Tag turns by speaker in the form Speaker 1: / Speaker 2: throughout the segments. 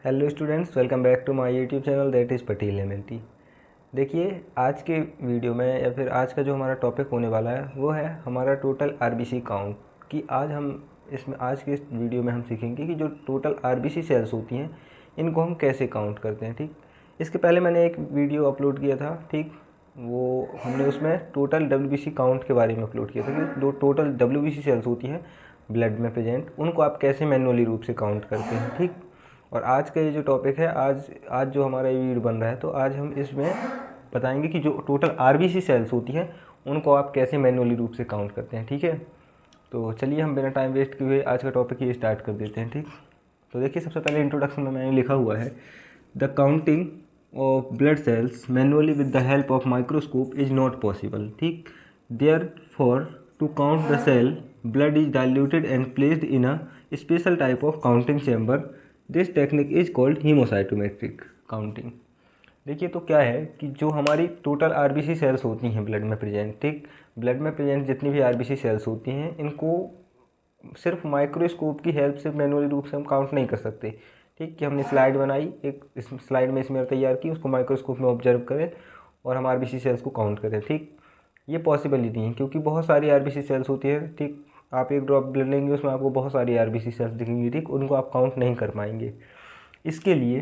Speaker 1: Hello students, welcome back to my YouTube channel that is Patel MLT. देखिए, आज के video में या फिर आज का जो हमारा टॉपिक होने वाला है वो है हमारा टोटल आरबीसी काउंट। कि आज के इस वीडियो में हम सीखेंगे कि जो टोटल आरबीसी सेल्स होती हैं इनको हम कैसे काउंट करते हैं। ठीक, इसके पहले मैंने एक वीडियो अपलोड किया था। ठीक, वो हमने उसमें टोटल डब्ल्यूबीसी काउंट के बारे में अपलोड किया था कि जो टोटल डब्ल्यूबीसी सेल्स होती हैं ब्लड में प्रेजेंट, उनको आप कैसे मैनुअली रूप से काउंट करते हैं। ठीक, और आज का ये जो टॉपिक है, आज जो हमारा ये वीडियो बन रहा है, तो आज हम इसमें बताएंगे कि जो टोटल आरबीसी सेल्स होती हैं उनको आप कैसे मैनुअली रूप से काउंट करते हैं। ठीक है, तो चलिए हम बिना टाइम वेस्ट किए हुए आज का टॉपिक ये स्टार्ट कर देते हैं। ठीक, तो देखिए, सबसे पहले इंट्रोडक्शन में मैंने लिखा हुआ है the counting of blood cells manually with the help of microscope is not possible. ठीक, therefore to count the cell blood is diluted and placed in a special type of counting chamber. This technique is called haemocytometric counting. देखिए, तो क्या है कि जो हमारी total RBC sales होती हैं ब्लड में प्रेजेंट, ठीक, ब्लड में प्रेजेंट जितनी भी आरबीसी सेल्स होती हैं इनको सिर्फ माइक्रोस्कोप की हेल्प से मैनुअली रूप से हम काउंट नहीं कर सकते। ठीक, कि हमने स्लाइड बनाई, एक इस स्लाइड में इसमें तैयार की, उसको माइक्रोस्कोप में ऑब्जर्व करें और हम आरबीसी सेल्स को काउंट करें। ठीक, ये पॉसिबल ही नहीं है क्योंकि बहुत सारी आरबीसी सेल्स होती है। ठीक, आप एक ड्रॉप ब्लड लेंगे उसमें आपको बहुत सारी आरबीसी सेल्स दिखेंगी। ठीक, उनको आप काउंट नहीं कर पाएंगे। इसके लिए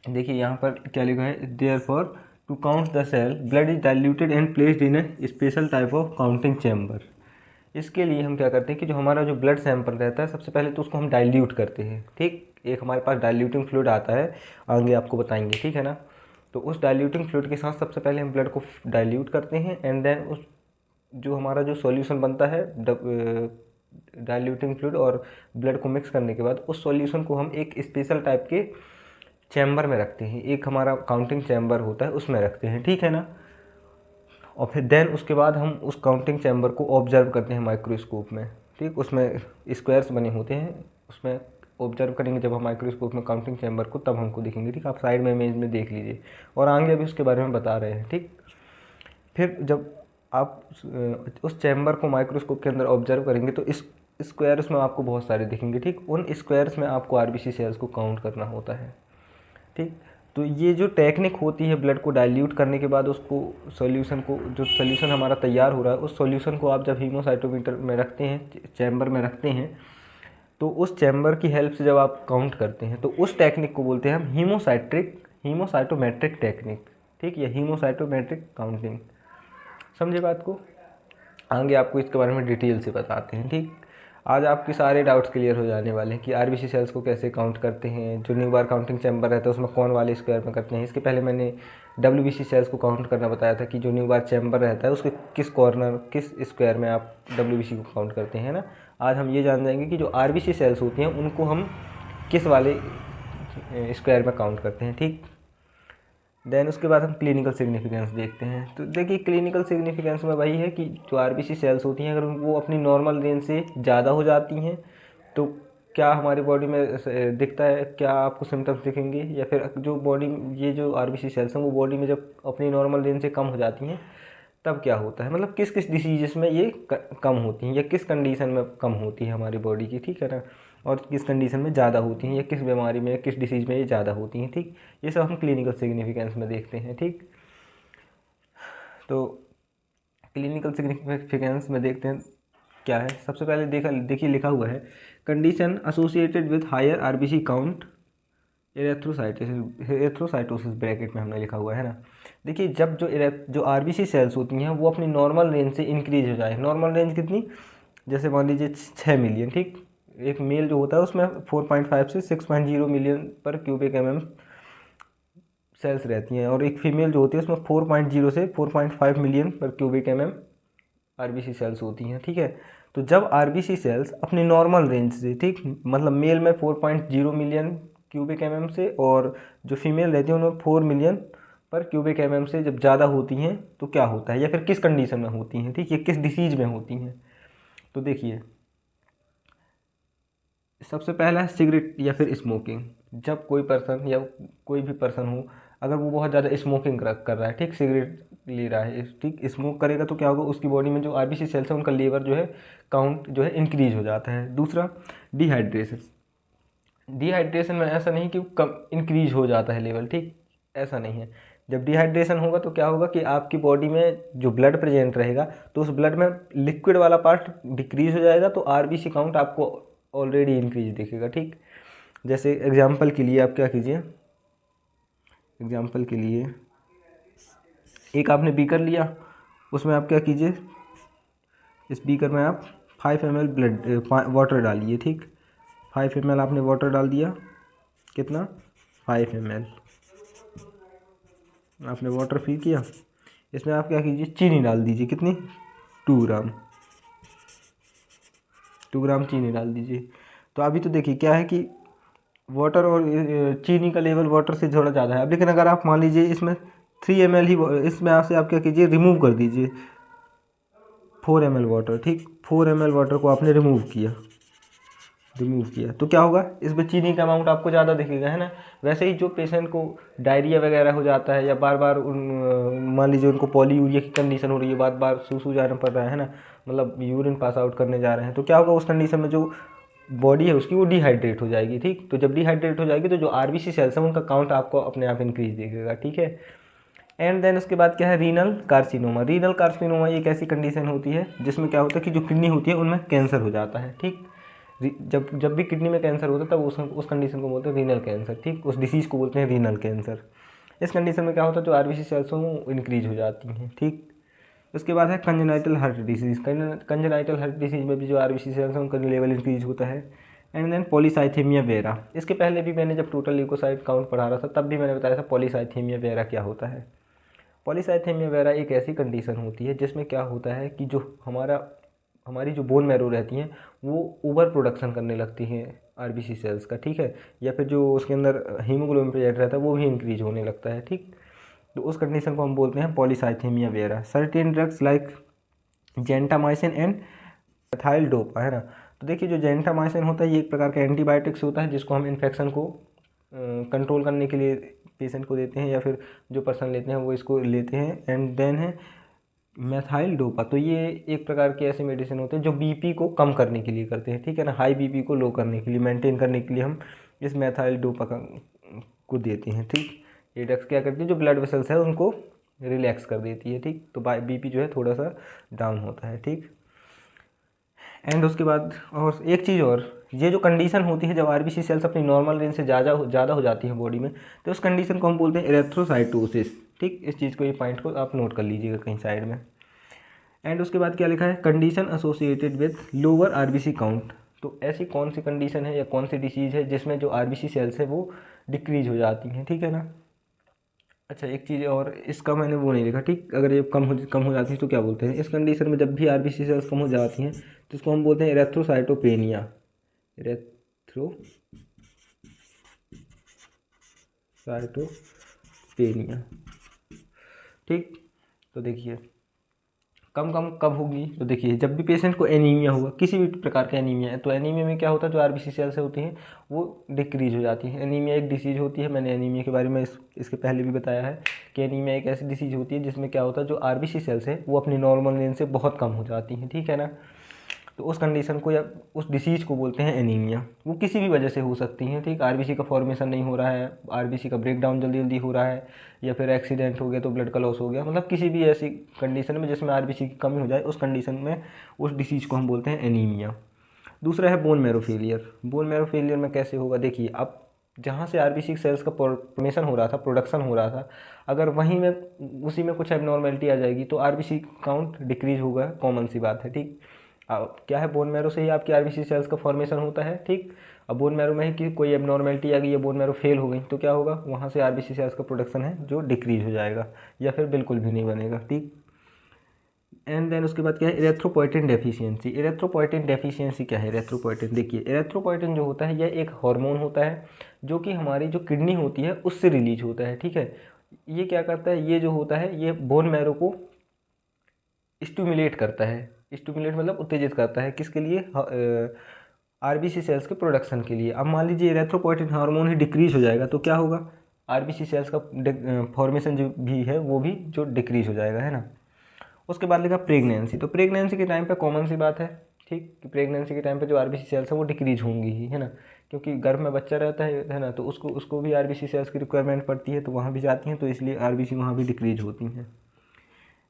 Speaker 1: देखिए यहाँ पर क्या लिखा है, therefore to count the cell blood is diluted and placed in a special type of counting chamber. इसके लिए हम क्या करते हैं कि जो हमारा जो ब्लड सैंपल रहता है, सबसे पहले तो उसको हम डाइल्यूट करते हैं। ठीक, एक हमारे पास डाइल्यूटिंग फ्लूइड आता है, आगे आपको बताएंगे, ठीक है ना। तो उस डाइल्यूटिंग फ्लूइड के साथ सबसे पहले हम ब्लड को डाइल्यूट करते हैं एंड देन उस जो हमारा जो सॉल्यूशन बनता है डाइल्यूटिंग फ्लूइड और ब्लड को मिक्स करने के बाद उस सॉल्यूशन को हम एक स्पेशल टाइप के चैम्बर में रखते हैं। एक हमारा काउंटिंग चैम्बर होता है, उसमें रखते हैं, ठीक है ना। और फिर देन उसके बाद हम उस काउंटिंग चैम्बर को ऑब्जर्व करते हैं माइक्रोस्कोप में। ठीक, उसमें स्क्वायर्स बने होते हैं, उसमें ऑब्जर्व करेंगे जब हम माइक्रोस्कोप में काउंटिंग चैम्बर को, तब हमको दिखेंगे। ठीक, आप साइड में इमेज में देख लीजिए और आगे अभी उसके बारे में बता रहे हैं। ठीक, फिर जब आप उस चैम्बर को माइक्रोस्कोप के अंदर ऑब्जर्व करेंगे तो इस स्क्वायर्स में आपको बहुत सारे दिखेंगे। ठीक, उन स्क्वायर्स में आपको आरबीसी सेल्स को काउंट करना होता है। ठीक, तो ये जो टेक्निक होती है ब्लड को डाइल्यूट करने के बाद उसको सॉल्यूशन को, जो सॉल्यूशन हमारा तैयार हो रहा है, उस सॉल्यूशन को आप जब हीमोसाइटोमीटर में रखते हैं, चैम्बर में रखते हैं, तो उस चैम्बर की हेल्प से जब आप काउंट करते हैं तो उस टेक्निक को बोलते हैं हम हीमोसाइटोमेट्रिक टेक्निक। ठीक, या हीमोसाइटोमेट्रिक काउंटिंग। समझे बात को? आगे आपको इसके बारे में डिटेल से बताते हैं। ठीक, आज आपके सारे डाउट्स क्लियर हो जाने वाले हैं कि आरबीसी सेल्स को कैसे काउंट करते हैं, जो न्यू बार काउंटिंग चैम्बर रहता है उसमें कौन वाले स्क्वायर में करते हैं। इसके पहले मैंने डब्ल्यूबीसी सेल्स को काउंट करना बताया था कि जो न्यू बार चैम्बर रहता है उसके किस कॉर्नर, किस स्क्वायर में आप डब्ल्यूबीसी को काउंट करते हैं ना। आज हम ये जान जाएंगे कि जो आरबीसी सेल्स होती हैं उनको हम किस वाले स्क्वायर में काउंट करते हैं। ठीक, देन उसके बाद हम क्लिनिकल सिग्निफिकेंस देखते हैं। तो देखिए, क्लिनिकल सिग्निफिकेंस में वही है कि जो आरबीसी सेल्स होती हैं अगर वो अपनी नॉर्मल रेंज से ज़्यादा हो जाती हैं तो क्या हमारी बॉडी में दिखता है, क्या आपको सिम्टम्स दिखेंगे, या फिर जो बॉडी, ये जो आरबीसी सेल्स हैं वो बॉडी में जब अपनी नॉर्मल रेंज से कम हो जाती हैं तब क्या होता है, मतलब किस किस डिसीज़ में ये कम होती हैं या किस कंडीशन में कम होती है हमारी बॉडी की, ठीक है ना। और किस कंडीशन में ज़्यादा होती हैं या किस बीमारी में या किस डिसीज़ में ये ज़्यादा होती हैं। ठीक, ये सब हम क्लिनिकल सिग्निफिकेंस में देखते हैं। ठीक, तो क्लिनिकल सिग्निफिकेंस में देखते हैं क्या है। सबसे पहले देखिए लिखा हुआ है condition associated with higher RBC count erythrocytosis bracket में हमने लिखा हुआ है ना। देखिए, जब जो आरबीसी सेल्स होती हैं वो अपनी नॉर्मल रेंज से इंक्रीज हो जाए। नॉर्मल रेंज कितनी, जैसे मान लीजिए 6 मिलियन। ठीक, एक मेल जो होता है उसमें 4.5 से 6.0 मिलियन पर क्यूबिक एमएम सेल्स रहती हैं, और एक फीमेल जो होती है उसमें 4.0 से 4.5 मिलियन पर क्यूबिक एमएम आरबीसी सेल्स होती हैं। ठीक है, तो जब आरबीसी सेल्स अपनी नॉर्मल रेंज से, ठीक, मतलब मेल में 4.0 मिलियन क्यूबिक एमएम से और जो फीमेल रहती है उनमें 4 मिलियन पर क्यूबिक एमएम से जब ज़्यादा होती हैं तो क्या होता है, या फिर किस कंडीशन में होती हैं, ठीक, ये किस डिसीज में होती हैं। तो देखिए, सबसे पहला है सिगरेट या फिर स्मोकिंग। जब कोई पर्सन या कोई भी पर्सन हो, अगर वो बहुत ज़्यादा स्मोकिंग कर रहा है, ठीक, सिगरेट ले रहा है, ठीक, स्मोक करेगा तो क्या होगा, उसकी बॉडी में जो आरबीसी सेल्स है उनका लेवल जो है, काउंट जो है इंक्रीज हो जाता है। दूसरा, डिहाइड्रेशन। डिहाइड्रेशन में ऐसा नहीं कि कम इंक्रीज हो जाता है लेवल, ठीक, ऐसा नहीं है। जब डिहाइड्रेशन होगा तो क्या होगा कि आपकी बॉडी में जो ब्लड प्रेजेंट रहेगा तो उस ब्लड में लिक्विड वाला पार्ट डिक्रीज हो जाएगा, तो आरबीसी काउंट आपको ऑलरेडी इंक्रीज दिखेगा, ठीक। जैसे एग्जांपल के लिए आप क्या कीजिए, एग्जांपल के लिए एक आपने बीकर लिया, उसमें आप क्या कीजिए, इस बीकर में आप 5 ml ब्लड वाटर डालिए, ठीक। 5 ml आपने वाटर डाल दिया, कितना, 5 ml आपने वाटर फिल किया। इसमें आप क्या कीजिए, चीनी डाल दीजिए, कितनी, 2 ग्राम, 2 ग्राम चीनी डाल दीजिए। तो अभी तो देखिए क्या है कि वाटर और चीनी का लेवल वाटर से थोड़ा ज़्यादा है। अब लेकिन अगर आप मान लीजिए इसमें 3 ml ही, इसमें आपसे आप क्या कीजिए, रिमूव कर दीजिए 4 ml वाटर, ठीक। 4 ml वाटर को आपने रिमूव किया तो क्या होगा, इसमें चीनी का अमाउंट आपको ज़्यादा दिखेगा, है ना। वैसे ही जो पेशेंट को डायरिया वगैरह हो जाता है या बार बार मान लीजिए उनको पॉलीयूरिया की कंडीशन हो रही है, बार बार सूसू जाना पड़ रहा है ना, मतलब यूरिन पास आउट करने जा रहे हैं, तो क्या होगा उस कंडीशन में जो बॉडी है उसकी वो डिहाइड्रेट हो जाएगी, ठीक। तो जब डिहाइड्रेट हो जाएगी तो जो आरबीसी सेल्स हैं उनका काउंट आपको अपने आप इंक्रीज दिखेगा, ठीक है। एंड देन उसके बाद क्या है, रीनल कार्सिनोमा। रीनल कार्सिनोमा एक ऐसी कंडीशन होती है जिसमें क्या होता है कि जो किडनी होती है उनमें कैंसर हो जाता है, ठीक। जब जब भी किडनी में कैंसर होता है तब उस कंडीशन को बोलते हैं रीनल कैंसर, ठीक। उस डिसीज़ को बोलते हैं रीनल कैंसर। इस कंडीशन में क्या होता है, जो आरबीसी सेल्स हैं वो इंक्रीज हो जाती हैं, ठीक। उसके बाद है congenital heart disease. Congenital heart disease में भी जो आरबीसी सेल्स हैं उनका लेवल इंक्रीज होता है। And then polycythemia vera. इसके पहले भी मैंने जब टोटल ल्यूकोसाइट काउंट पढ़ा रहा था तब भी मैंने बताया था पॉलीसाइथेमिया वेरा क्या होता है। पॉलीसाइथेमिया वेरा एक ऐसी कंडीशन होती है जिसमें क्या होता है कि जो हमारी जो बोन मैरो रहती हैं वो ओवर प्रोडक्शन करने लगती हैं आरबीसी सेल्स का, ठीक है। या फिर जो उसके अंदर हीमोग्लोबिन प्रेजेंट रहता है वो भी इंक्रीज होने लगता है, ठीक। तो उस कंडीशन को हम बोलते हैं polycythaemia vera. Certain drugs like gentamicin and ethyl dopa, है ना। तो देखिए जो जेंटामाइसिन होता है ये एक प्रकार का एंटीबायोटिक्स होता है जिसको हम इन्फेक्शन को कंट्रोल करने के लिए पेशेंट को देते हैं, या फिर जो पर्सन लेते हैं वो इसको लेते हैं। एंड देन है मेथाइल डोपा। तो ये एक प्रकार के ऐसे मेडिसिन होते हैं जो बीपी को कम करने के लिए करते हैं, ठीक है ना। हाई बीपी को लो करने के लिए, मेंटेन करने के लिए हम इस मेथाइल डोपा को देते हैं, ठीक। ये ड्रग्स क्या करती है, जो ब्लड वेसल्स है उनको रिलैक्स कर देती है, ठीक। तो बीपी जो है थोड़ा सा डाउन होता है, ठीक। एंड उसके बाद और एक चीज़ और, ये जो कंडीशन होती है जब आरबीसी सेल्स अपनी नॉर्मल रेंज से ज़्यादा हो जाती हैं बॉडी में, तो उस कंडीशन को हम बोलते हैं एरेथ्रोसाइटोसिस, ठीक। इस चीज़ को, ये पॉइंट को आप नोट कर लीजिएगा कहीं साइड में। एंड उसके बाद क्या लिखा है, condition associated with lower RBC count. तो ऐसी कौन सी कंडीशन है या कौन सी डिसीज़ है जिसमें जो आरबीसी सेल्स है वो डिक्रीज हो जाती हैं, ठीक है ना। अच्छा एक चीज़ और, इसका मैंने वो नहीं लिखा, ठीक। अगर ये कम हो जाती है तो क्या बोलते हैं, इस कंडीशन में जब भी आरबीसी सेल्स कम हो जाती हैं तो इसको हम बोलते हैं एरेथ्रोसाइटोपेनिया, एरेथ्रोसाइटोपेनिया, ठीक। तो देखिए कम कम कब होगी, तो देखिए जब भी पेशेंट को एनीमिया हुआ, किसी भी प्रकार का एनीमिया है, तो एनीमिया में क्या होता है, जो आरबीसी सेल्स होती हैं वो डिक्रीज हो जाती है। एनीमिया एक डिसीज़ होती है, मैंने एनीमिया के बारे में इसके पहले भी बताया है कि एनीमिया एक ऐसी डिसीज़ होती है जिसमें क्या होता है, जो आरबीसी सेल्स है वो अपनी नॉर्मल रेंज से बहुत कम हो जाती हैं, ठीक है ना। तो उस कंडीशन को या उस डिसीज़ को बोलते हैं एनीमिया। वो किसी भी वजह से हो सकती हैं, ठीक। आरबीसी का फॉर्मेशन नहीं हो रहा है, आरबीसी का ब्रेकडाउन जल्दी जल्दी हो रहा है, या फिर एक्सीडेंट हो गया तो ब्लड का लॉस हो गया, मतलब किसी भी ऐसी कंडीशन में जिसमें आरबीसी की कमी हो जाए उस कंडीशन में उस डिसीज़ को हम बोलते हैं एनीमिया। दूसरा है bone marrow failure. Bone marrow failure में कैसे होगा, देखिए अब जहाँ से आरबीसी सेल्स का फॉर्मेशन हो रहा था, प्रोडक्शन हो रहा था, अगर वहीं में उसी में कुछ एबनॉर्मेलिटी आ जाएगी तो आरबीसी काउंट डिक्रीज होगा, कॉमन सी बात है, ठीक। क्या है, बोन मैरो से ही आपकी आरबीसी सेल्स का फॉर्मेशन होता है, ठीक। अब बोन मैरो में ही कि कोई एबनॉर्मेलिटी आ गई या बोन मैरो फेल हो गई तो क्या होगा, वहाँ से आरबीसी सेल्स का प्रोडक्शन है जो डिक्रीज हो जाएगा या फिर बिल्कुल भी नहीं बनेगा, ठीक। एंड देन उसके बाद क्या है, इरेथ्रोपोइटिन डेफिशिएंसी। इरेथ्रोपोइटिन डेफिशिएंसी क्या है, इरेथ्रोपोइटिन, देखिए इरेथ्रोपोइटिन जो होता है यह एक हार्मोन होता है जो कि हमारी जो किडनी होती है उससे रिलीज होता है, ठीक है। ये क्या करता है, ये जो होता है ये बोन मैरो को स्टिमुलेट करता है। स्टिमुलेट मतलब उत्तेजित करता है, किसके लिए, आरबीसी सेल्स के प्रोडक्शन के लिए। अब मान लीजिए इरेथ्रोपोइटिन हार्मोन ही डिक्रीज हो जाएगा तो क्या होगा, आरबीसी सेल्स का फॉर्मेशन जो भी है वो भी जो डिक्रीज हो जाएगा, है ना। उसके बाद लिखा प्रेगनेंसी। तो प्रेगनेंसी के टाइम पे कॉमन सी बात है, ठीक, कि प्रेगनेंसी के टाइम पे जो आरबीसी सेल्स है वो डिक्रीज होंगी ही, है ना, क्योंकि गर्भ में बच्चा रहता है ना, तो उसको भी आरबीसी सेल्स की रिक्वायरमेंट पड़ती है, तो वहाँ भी जाती हैं, तो इसलिए आरबीसी वहाँ भी डिक्रीज होती हैं।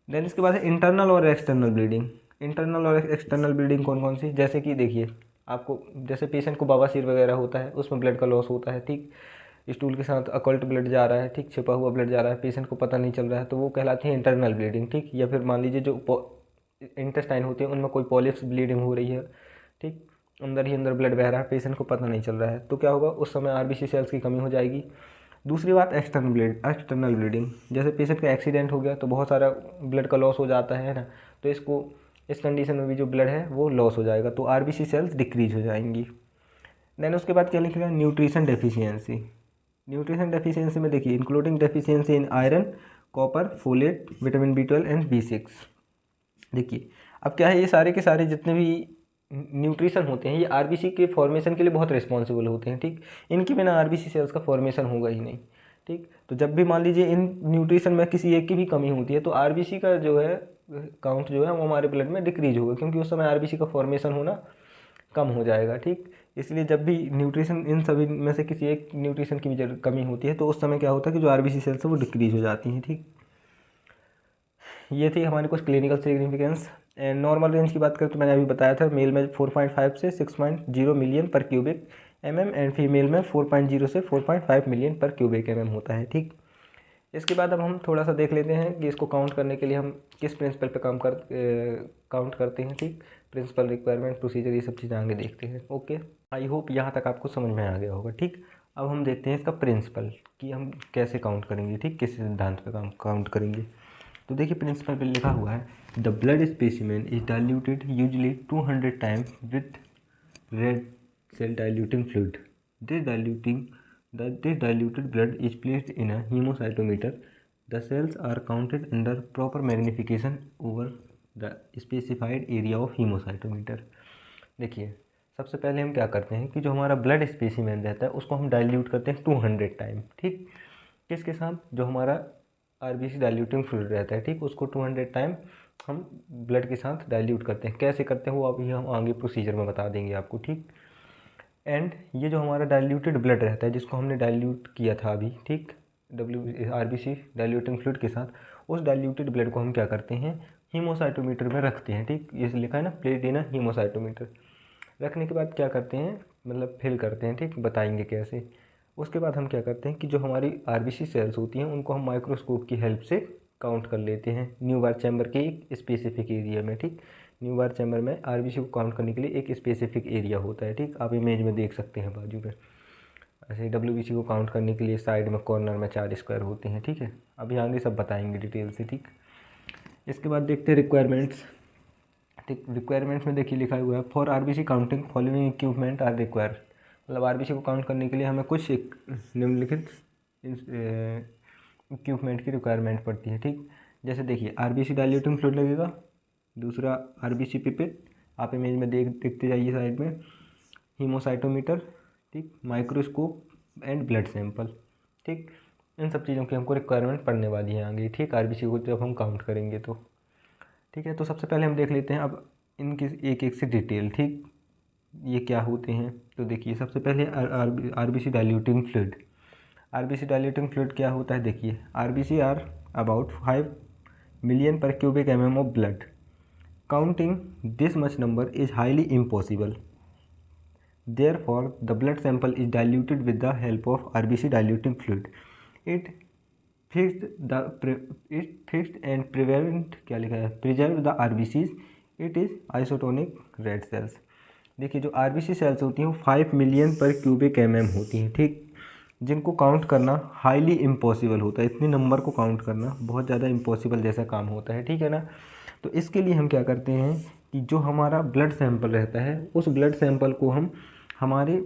Speaker 1: देन इसके बाद है इंटरनल और एक्सटर्नल ब्लीडिंग। इंटरनल और एक्सटर्नल ब्लीडिंग कौन कौन सी, जैसे कि देखिए आपको, जैसे पेशेंट को बवासीर वगैरह होता है, उसमें ब्लड का लॉस होता है, ठीक, स्टूल के साथ अकल्ट ब्लड जा रहा है, ठीक, छिपा हुआ ब्लड जा रहा है, पेशेंट को पता नहीं चल रहा है, तो वो कहलाती है इंटरनल ब्लीडिंग, ठीक। या फिर मान लीजिए जो इंटेस्टाइन होते हैं उनमें कोई पॉलिप्स ब्लीडिंग हो रही है, ठीक, अंदर ही अंदर ब्लड बह रहा है, पेशेंट को पता नहीं चल रहा है, तो क्या होगा, उस समय आरबीसी सेल्स की कमी हो जाएगी। दूसरी बात एक्सटर्नल ब्लीडिंग, जैसे पेशेंट का एक्सीडेंट हो गया तो बहुत सारा ब्लड का लॉस हो जाता है ना, तो इस कंडीशन में भी जो ब्लड है वो लॉस हो जाएगा, तो आरबीसी सेल्स डिक्रीज हो जाएंगी। देन उसके बाद क्या लिखेगा, न्यूट्रिशन डेफिशिएंसी। न्यूट्रिशन डेफिशिएंसी में देखिए including deficiency in iron, copper, folate, vitamin B12 and B6। देखिए अब क्या है, ये सारे के सारे जितने भी न्यूट्रिशन होते हैं ये आरबीसी के फॉर्मेशन के लिए बहुत रिस्पॉन्सिबल होते हैं, ठीक। इनके बिना आरबीसी सेल्स का फॉर्मेशन होगा ही नहीं, ठीक। तो जब भी मान लीजिए इन न्यूट्रिशन में किसी एक की भी कमी होती है तो आरबीसी का जो है काउंट जो है वो हमारे ब्लड में डिक्रीज होगा, क्योंकि उस समय आरबीसी का फॉर्मेशन होना कम हो जाएगा, ठीक। इसलिए जब भी न्यूट्रिशन, इन सभी में से किसी एक न्यूट्रिशन की भी कमी होती है तो उस समय क्या होता है कि जो आरबीसी सेल्स है वो डिक्रीज हो जाती हैं, ठीक। ये थी हमारी कुछ clinical significance. And normal range की बात करें तो मैंने अभी बताया था, मेल में 4.5 से 6.0 मिलियन पर क्यूबिक mm एंड फीमेल में 4.0 से 4.5 मिलियन पर क्यूबिक mm होता है, ठीक। इसके बाद अब हम थोड़ा सा देख लेते हैं कि इसको काउंट करने के लिए हम किस प्रिंसिपल पे काउंट करते हैं, ठीक। प्रिंसिपल, रिक्वायरमेंट, प्रोसीजर, ये सब चीज़ें आगे देखते हैं। ओके, आई होप यहाँ तक आपको समझ में आ गया होगा, ठीक। अब हम देखते हैं इसका प्रिंसिपल कि हम कैसे काउंट करेंगे, ठीक, किस सिद्धांत पे काउंट करेंगे। तो देखिए प्रिंसिपल पे लिखा हुआ है, the blood specimen is diluted usually 200 times with red cell diluting fluid. This diluted blood is placed in a hemocytometer. The cells are counted under proper magnification over the specified area of hemocytometer. देखिए सबसे पहले हम क्या करते हैं कि जो हमारा ब्लड स्पेसिमेन रहता है उसको हम डाइल्यूट करते हैं 200 टाइम, ठीक। किसके साथ, जो हमारा आरबीसी डाइल्यूटिंग फ्लूइड रहता है, ठीक, उसको 200 टाइम हम ब्लड के साथ डाइल्यूट करते हैं। कैसे करते हैं वो अभी हम आगे प्रोसीजर में बता देंगे आपको, ठीक। एंड ये जो हमारा डाइल्यूटेड ब्लड रहता है जिसको हमने डाइल्यूट किया था अभी, ठीक, आरबीसी डाइल्यूटिंग फ्लूइड के साथ, उस डाइल्यूटेड ब्लड को हम क्या करते हैं, हीमोसाइटोमीटर में रखते हैं, ठीक। ये लिखा है ना, प्लेस इन अ हीमोसाइटोमीटर। रखने के बाद क्या करते हैं, मतलब फिल करते हैं, ठीक, बताएंगे कैसे। उसके बाद हम क्या करते हैं कि जो हमारी आरबीसी सेल्स होती हैं उनको हम माइक्रोस्कोप की हेल्प से काउंट कर लेते हैं न्यूबार चैम्बर के एक स्पेसिफिक एरिया में, ठीक। न्यूबार चैम्बर में आरबीसी को काउंट करने के लिए एक स्पेसिफिक एरिया होता है, ठीक। आप इमेज में देख सकते हैं बाजू में। ऐसे डब्ल्यूबीसी को काउंट करने के लिए साइड में कॉर्नर में 4 स्क्वायर होते हैं, ठीक है। अभी आगे सब बताएंगे डिटेल से, ठीक। इसके बाद देखते हैं रिक्वायरमेंट्स, ठीक। रिक्वायरमेंट्स में देखिए लिखा हुआ है, for RBC counting following equipment are require. मतलब आरबीसी को काउंट करने के लिए हमें कुछ निम्नलिखित इक्विपमेंट की रिक्वायरमेंट पड़ती है, ठीक। जैसे देखिए आरबीसी डाइल्यूटिंग फ्लूइड लगेगा, दूसरा आरबीसी पिपेट, आप इमेज में देखते जाइए साइड में, हीमोसाइटोमीटर, ठीक, माइक्रोस्कोप एंड ब्लड सैंपल, ठीक। इन सब चीज़ों की हमको रिक्वायरमेंट पड़ने वाली है आगे, ठीक, आरबीसी को जब हम काउंट करेंगे तो, ठीक है। तो सबसे पहले हम देख लेते हैं अब इनकी एक एक से डिटेल, ठीक, ये क्या होते हैं। तो देखिए सबसे पहले RBC diluting fluid. RBC diluting fluid क्या होता है, देखिए आरबीसी आर अबाउट 5 मिलियन पर cubic mm of blood. Counting this much number is highly impossible, therefore the blood sample is diluted with the help of RBC diluting fluid. It fixed and prevent क्या लिखा है, preserve the RBCs. It is isotonic red cells. देखिए जो RBC sales होती हैं वो 5 million पर cubic mm होती हैं, ठीक, जिनको काउंट करना हाईली इम्पॉसिबल होता है। इतने नंबर को काउंट करना बहुत ज़्यादा इम्पॉसिबल जैसा काम होता है, ठीक है ना। तो इसके लिए हम क्या करते हैं कि जो हमारा ब्लड सैंपल रहता है उस ब्लड सैंपल को हम हमारे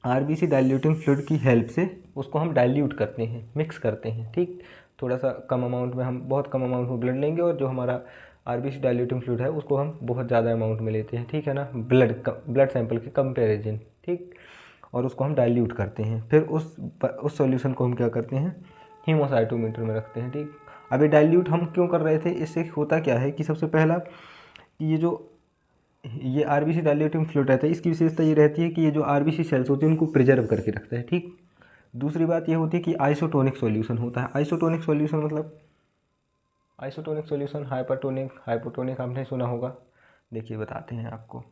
Speaker 1: आरबीसी डाइल्यूटिंग फ्लूइड की हेल्प से उसको हम डाइल्यूट करते हैं, मिक्स करते हैं, ठीक। थोड़ा सा कम अमाउंट में, हम बहुत कम अमाउंट में ब्लड लेंगे और जो हमारा आरबीसी डाइल्यूटिंग फ्लूइड है उसको हम बहुत ज़्यादा अमाउंट में लेते हैं, ठीक है ना, ब्लड सैंपल के कंपेरिजन, ठीक। और उसको हम डाइल्यूट करते हैं, फिर उस सॉल्यूशन को हम क्या करते हैं, हीमोसाइटोमीटर में रखते हैं, ठीक। अभी डाइल्यूट हम क्यों कर रहे थे, इससे होता क्या है कि सबसे पहला कि ये जो ये आरबीसी डायल्यूटिंग फ्लूइड रहता है, इसकी विशेषता ये रहती है कि ये जो आरबीसी सेल्स होते हैं उनको प्रिजर्व करके रखता है, ठीक। दूसरी बात ये होती है कि आइसोटोनिक सॉल्यूशन होता है। आइसोटोनिक सॉल्यूशन मतलब, आइसोटोनिक सॉल्यूशन हाइपरटोनिक, हाइपोटोनिक आपने सुना होगा। देखिए बताते हैं आपको।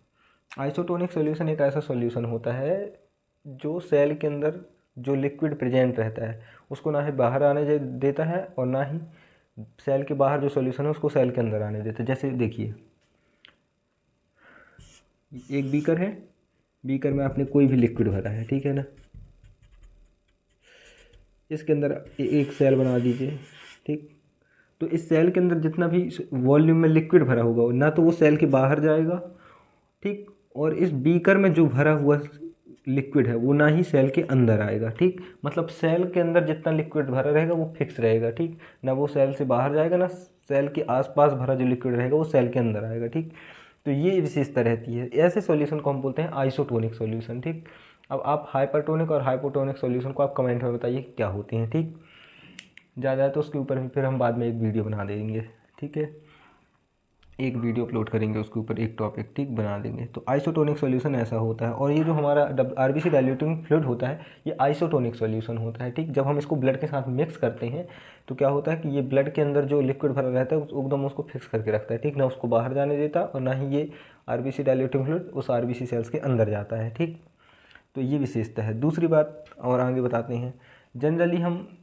Speaker 1: आइसोटोनिक सॉल्यूशन एक ऐसा सॉल्यूशन होता है जो सेल के अंदर जो लिक्विड प्रेजेंट रहता है उसको ना ही बाहर आने देता है और ना ही सेल के बाहर जो सॉल्यूशन है उसको सेल के अंदर आने देता है। जैसे देखिए, एक बीकर है, बीकर में आपने कोई भी लिक्विड भरा है, ठीक है ना। इसके अंदर एक सेल बना दीजिए, ठीक। तो इस सेल के अंदर जितना भी वॉल्यूम में लिक्विड भरा होगा ना तो वो सेल के बाहर जाएगा, ठीक। और इस बीकर में जो भरा हुआ लिक्विड है वो ना ही सेल के अंदर आएगा, ठीक। मतलब सेल के अंदर जितना लिक्विड भरा रहेगा वो फिक्स रहेगा, ठीक। ना वो सेल से बाहर जाएगा, ना सेल के आसपास भरा जो लिक्विड रहेगा वो सेल के अंदर आएगा, ठीक। तो ये विशेषता रहती है। ऐसे सॉल्यूशन को हम बोलते हैं आइसोटोनिक सॉल्यूशन, ठीक। अब आप हाइपरटोनिक और हाइपोटोनिक सॉल्यूशन को आप कमेंट में बताइए क्या होते हैं, ठीक। ज़्यादा है तो उसके ऊपर फिर हम बाद में एक वीडियो बना देंगे, ठीक है। एक वीडियो अपलोड करेंगे उसके ऊपर, एक टॉपिक ठीक बना देंगे। तो आइसोटोनिक सॉल्यूशन ऐसा होता है। और ये जो हमारा आरबीसी डाइल्यूटिंग फ्लूइड होता है ये आइसोटोनिक सॉल्यूशन होता है, ठीक। जब हम इसको ब्लड के साथ मिक्स करते हैं तो क्या होता है कि ये ब्लड के अंदर जो लिक्विड भरा रहता है एकदम उसको फिक्स करके रखता है, ठीक। ना उसको बाहर जाने देता और ना ही ये आरबीसी डाइल्यूटिंग फ्लूइड उस आरबीसी सेल्स के अंदर जाता है, ठीक। तो ये विशेषता है। दूसरी बात और आगे बताते हैं। जनरली हम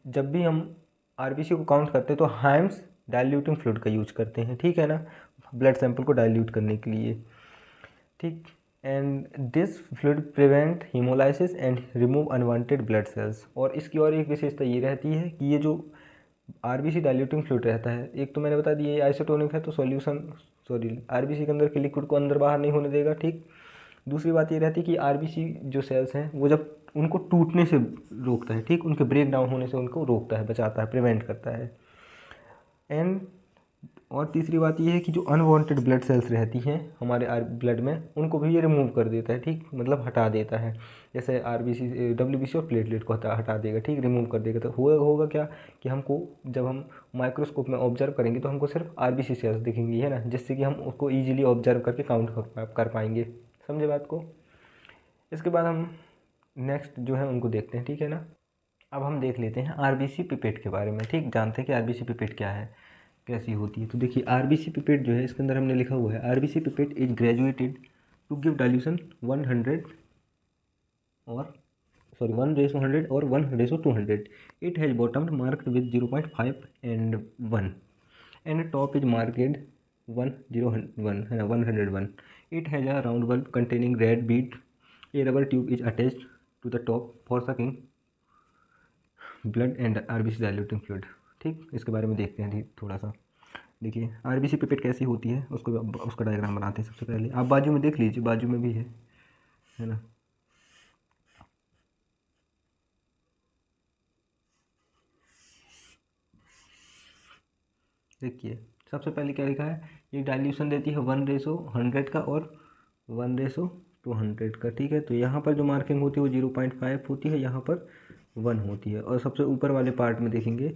Speaker 1: जब भी हम आरबीसी को काउंट करते हैं तो हाइम्स डाइल्यूटिंग फ्लूइड का यूज करते हैं, ठीक है ना, ब्लड सैंपल को डाइल्यूट करने के लिए, ठीक। And this fluid prevent haemolysis and remove unwanted blood cells. और इसकी और एक विशेषता ये रहती है कि ये जो आरबीसी डाइल्यूटिंग फ्लूइड रहता है, एक तो मैंने बता दिया ये आइसोटोनिक है तो सॉल्यूशन आरबीसी के अंदर के लिक्विड को अंदर बाहर नहीं होने देगा, ठीक। दूसरी बात ये रहती है कि आरबीसी जो सेल्स हैं वो जब उनको टूटने से रोकता है, ठीक, उनके ब्रेक डाउन होने से उनको रोकता है, बचाता है, प्रिवेंट करता है। एंड और तीसरी बात ये है कि जो अनवांटेड ब्लड सेल्स रहती हैं हमारे ब्लड में उनको भी ये रिमूव कर देता है, ठीक, मतलब हटा देता है। जैसे आरबीसी, डब्ल्यूबीसी और प्लेटलेट को हटा देगा, ठीक, रिमूव कर देगा। तो होगा क्या कि हमको जब हम माइक्रोस्कोप में ऑब्जर्व करेंगे तो हमको सिर्फ आरबीसी सेल्स दिखेंगी, है ना, जिससे कि हम उसको ईजिली ऑब्जर्व करके काउंट कर पाएंगे। समझे बात को। इसके बाद हम नेक्स्ट जो है उनको देखते हैं, ठीक है ना। अब हम देख लेते हैं आरबीसी पिपेट के बारे में, ठीक, जानते हैं कि आरबीसी पिपेट क्या है, कैसी होती है। तो देखिए आरबीसी पिपेट जो है इसके अंदर हमने लिखा हुआ है RBC pipette is graduated to give dilution 100 और 1:100 और 1:200। It has bottom marked with 0.5 and 1 and top is marked 101 है ना 101। It has a round bulb containing red bead. A rubber tube is attached to the top for sucking blood and RBC diluting fluid, ठीक। इसके बारे में देखते हैं थोड़ा सा। देखिए आरबीसी पिपेट कैसी होती है उसको उसका डायग्राम बनाते हैं। सबसे पहले आप बाजू में देख लीजिए, बाजू में भी है ना। देखिए सबसे पहले क्या लिखा है, ये डाइल्यूशन देती है 1:100 का और 1:200 का, ठीक है। तो यहाँ पर जो मार्किंग होती है वो 0.5 होती है, यहाँ पर 1 होती है। और सबसे ऊपर वाले पार्ट में देखेंगे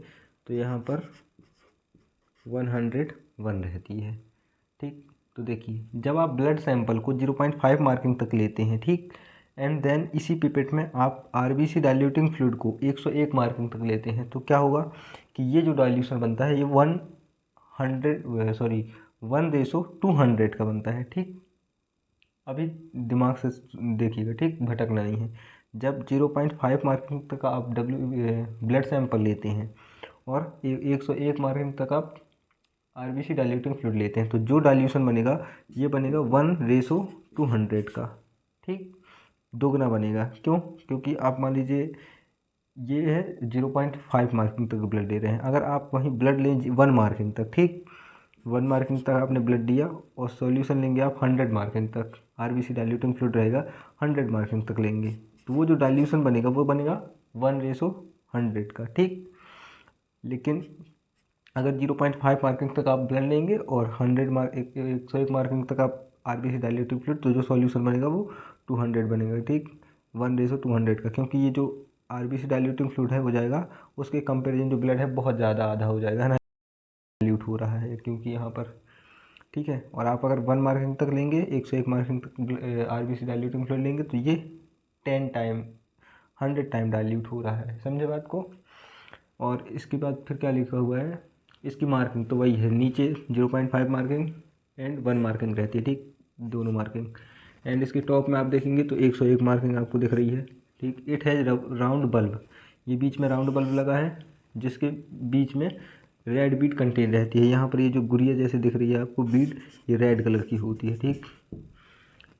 Speaker 1: तो यहाँ पर 101 रहती है, ठीक। तो देखिए जब आप ब्लड सैंपल को 0.5 मार्किंग तक लेते हैं, ठीक, एंड देन इसी पिपेट में आप आरबीसी डाइल्यूटिंग फ्लूइड को 101 मार्किंग तक लेते हैं तो क्या होगा कि ये जो डाइल्यूशन बनता है ये 1:200 का बनता है, ठीक। अभी दिमाग से देखिएगा, ठीक, भटकना नहीं है। जब 0.5 मार्किंग तक आप ब्लड सैंपल लेते हैं और 101 मार्किंग तक आप आरबीसी डाइल्यूटिंग फ्लूइड लेते हैं तो जो डाइल्यूशन बनेगा ये बनेगा 1:200 का, ठीक, दोगुना बनेगा। क्यों? क्योंकि आप मान लीजिए ये है 0.5 मार्किंग तक ब्लड दे रहे हैं, अगर आप वहीं ब्लड लें 1 मार्किंग तक, ठीक, 1 मार्किंग तक आपने ब्लड दिया और सॉल्यूशन लेंगे आप 100 मार्किंग तक, आरबीसी डाइल्यूटिंग फ्लूइड रहेगा 100 मार्किंग तक लेंगे तो वो जो डाइल्यूशन बनेगा वो बनेगा 1:100 का, ठीक। लेकिन अगर 0.5 मार्किंग तक आप ब्लड लेंगे और 101 मार्किंग तक आप आरबीसी डाइल्यूटिंग फ्लूइड तो जो सॉल्यूशन बनेगा वो 200 बनेगा, ठीक, 1:200 का। क्योंकि ये जो आरबीसी डाइल्यूटिंग फ्लूइड है वो जाएगा उसके कंपेरिजन जो ब्लड है बहुत ज़्यादा आधा हो जाएगा, है ना, डाइल्यूट हो रहा है क्योंकि यहाँ पर ठीक है। और आप अगर 1 मार्किंग तक लेंगे, 101 मार्किंग तक आरबीसी डाइल्यूटिंग फ्लूइड लेंगे तो ये 10 टाइम 100 टाइम डाइल्यूट हो रहा है, समझे बात को। और इसके बाद फिर क्या लिखा हुआ है, इसकी मार्किंग तो वही है, नीचे 0.5 मार्किंग एंड 1 मार्किंग रहती है, ठीक, दोनों मार्किंग। एंड इसके टॉप में आप देखेंगे तो 101 मार्किंग आपको दिख रही है, ठीक। इट हैज़ राउंड बल्ब, ये बीच में राउंड बल्ब लगा है जिसके बीच में रेड बीड कंटेन रहती है। यहाँ पर ये जो गुड़िया जैसे दिख रही है आपको बीड, ये रेड कलर की होती है, ठीक।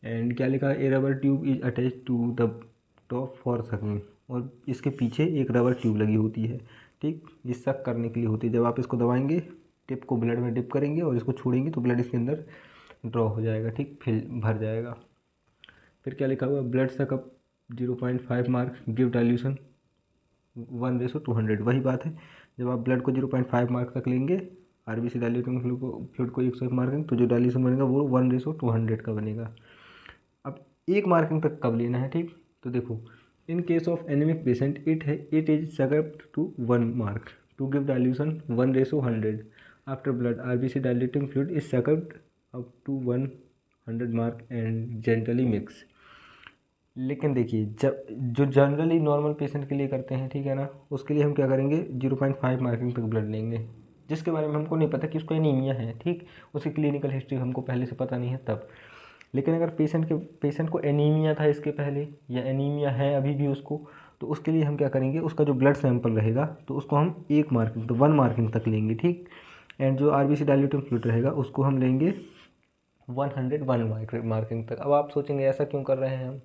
Speaker 1: एंड क्या लिखा है, a rubber tube is attach to the top for sucking, और इसके पीछे एक रबर ट्यूब लगी होती है, ठीक, ये सक करने के लिए होती है। जब आप इसको दबाएंगे, टिप को ब्लड में डिप करेंगे और इसको छोड़ेंगे तो ब्लड इसके अंदर ड्रॉ हो जाएगा, ठीक, फिल भर जाएगा। फिर क्या लिखा हुआ, blood suck up 0.5 mark give dilution 1:200, वही बात है। जब आप ब्लड को 0.5 मार्क तक लेंगे, आरबीसी डाइल्यूटिंग फ्लूइड को 101 मार्किंग, तो जो डाइल्यूशन बनेगा वो 1:200 का बनेगा। अब 1 मार्किंग तक कब लेना है, ठीक। तो देखो, in case of anaemic patient it is sucked up to 1 mark to give dilution 1:100 after blood RBC diluting fluid is sucked up up to 100 mark and gently mix. लेकिन देखिए, जब जो जनरली नॉर्मल पेशेंट के लिए करते हैं, ठीक है ना, उसके लिए हम क्या करेंगे, 0.5 मार्किंग तक ब्लड लेंगे, जिसके बारे में हमको नहीं पता कि उसको एनीमिया है, ठीक, उसकी क्लिनिकल हिस्ट्री हमको पहले से पता नहीं है तब। लेकिन अगर पेशेंट को एनीमिया था इसके पहले, या एनीमिया है अभी भी उसको, तो उसके लिए हम क्या करेंगे, उसका जो ब्लड सैंपल रहेगा तो उसको हम 1 मार्किंग तो 1 मार्किंग तक लेंगे, ठीक। एंड जो आरबीसी डाइल्यूटिंग फ्लूइड रहेगा उसको हम लेंगे 101 मार्किंग तक। अब आप सोचेंगे ऐसा क्यों कर रहे हैं हम,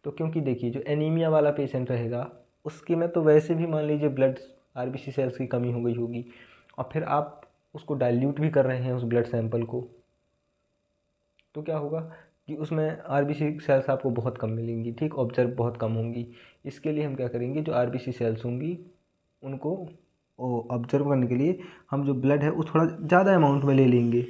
Speaker 1: तो क्योंकि देखिए, जो एनीमिया वाला पेशेंट रहेगा उसके में तो वैसे भी मान लीजिए ब्लड आरबीसी सेल्स की कमी हो गई होगी, और फिर आप उसको डाइल्यूट भी कर रहे हैं उस ब्लड सैंपल को, तो क्या होगा कि उसमें आरबीसी सेल्स आपको बहुत कम मिलेंगी, ठीक, ऑब्जर्व बहुत कम होंगी। इसके लिए हम क्या करेंगे, जो आरबीसी सेल्स होंगी उनको ऑब्जर्व करने के लिए हम जो ब्लड है वो थोड़ा ज़्यादा अमाउंट में ले लेंगे,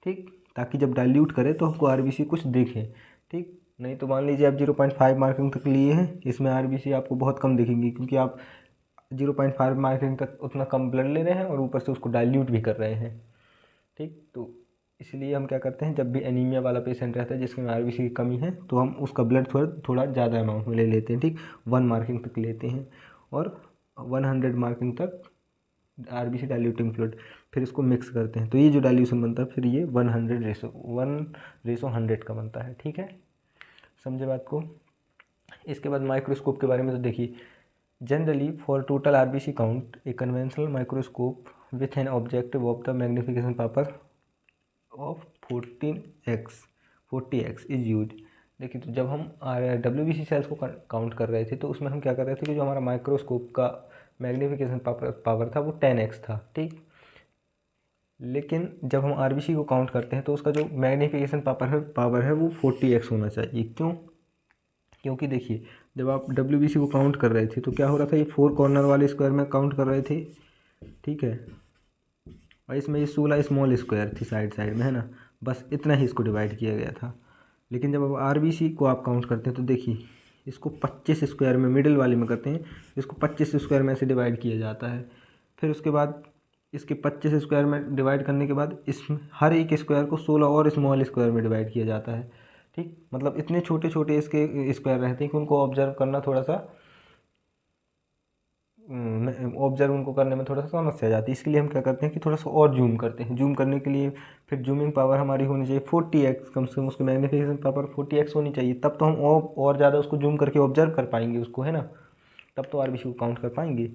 Speaker 1: ठीक, ताकि जब डाइल्यूट करें तो हमको आरबीसी कुछ दिखे, ठीक। नहीं तो मान लीजिए आप 0.5 मार्किंग तक लिए हैं, इसमें आरबीसी आपको बहुत कम दिखेंगी, क्योंकि आप 0.5 मार्किंग तक उतना कम ब्लड ले रहे हैं और ऊपर से उसको डाइल्यूट भी कर रहे हैं, ठीक। तो इसलिए हम क्या करते हैं, जब भी एनीमिया वाला पेशेंट रहता है जिसमें आरबीसी की कमी है, तो हम उसका ब्लड थोड़ा थोड़ा ज़्यादा अमाउंट में ले लेते हैं, ठीक, 1 मार्किंग तक लेते हैं और 100 मार्किंग तक आरबीसी डाइल्यूटिंग फ्लूइड, फिर इसको मिक्स करते हैं, तो ये जो डाइल्यूशन बनता है फिर ये 1:100 का बनता है, ठीक है, समझे बात को। इसके बाद माइक्रोस्कोप के बारे में तो देखिए, generally for total RBC count a conventional microscope with an objective of the magnification power of 40x is use. देखिए, तो जब हम डब्ल्यूबीसी सेल्स को काउंट कर रहे थे तो उसमें हम क्या कर रहे थे कि जो हमारा माइक्रोस्कोप का मैग्निफिकेशन पावर था वो 10x था, ठीक। लेकिन जब हम आरबीसी को काउंट करते हैं तो उसका जो मैग्निफिकेशन पावर है वो 40x होना चाहिए। क्यों? क्योंकि देखिए, जब आप डब्ल्यूबीसी को काउंट कर रहे थे तो क्या हो रहा था, ये 4 कॉर्नर वाले स्क्वायर में काउंट कर रहे थे, ठीक है, और इसमें ये 16 स्मॉल स्क्वायर थी साइड साइड में, है ना, बस इतना ही इसको डिवाइड किया गया था। लेकिन जब अब आरबीसी को आप काउंट करते हैं तो देखिए, इसको 25 स्क्वायर में मिडिल वाले में करते हैं, इसको 25 स्क्वायर में से डिवाइड किया जाता है। फिर उसके बाद इसके 25 स्क्वायर में डिवाइड करने के बाद इसमें हर एक स्क्वायर को 16 और स्मॉल स्क्वायर में डिवाइड किया जाता है, ठीक। मतलब इतने छोटे छोटे इसके स्क्वायर रहते हैं कि उनको ऑब्जर्व करना थोड़ा सा ऑब्जर्व उनको करने में थोड़ा सा समस्या आ जाती है। इसके लिए हम क्या करते हैं कि थोड़ा सा और जूम करते हैं। जूम करने के लिए फिर जूमिंग पावर हमारी होनी चाहिए 40x, कम से कम उसकी मैग्नीफिकेशन पावर 40x होनी चाहिए, तब तो हम और ज़्यादा उसको जूम करके ऑब्जर्व कर पाएंगे उसको, है ना, तब तो आरबीसी को काउंट कर पाएंगे।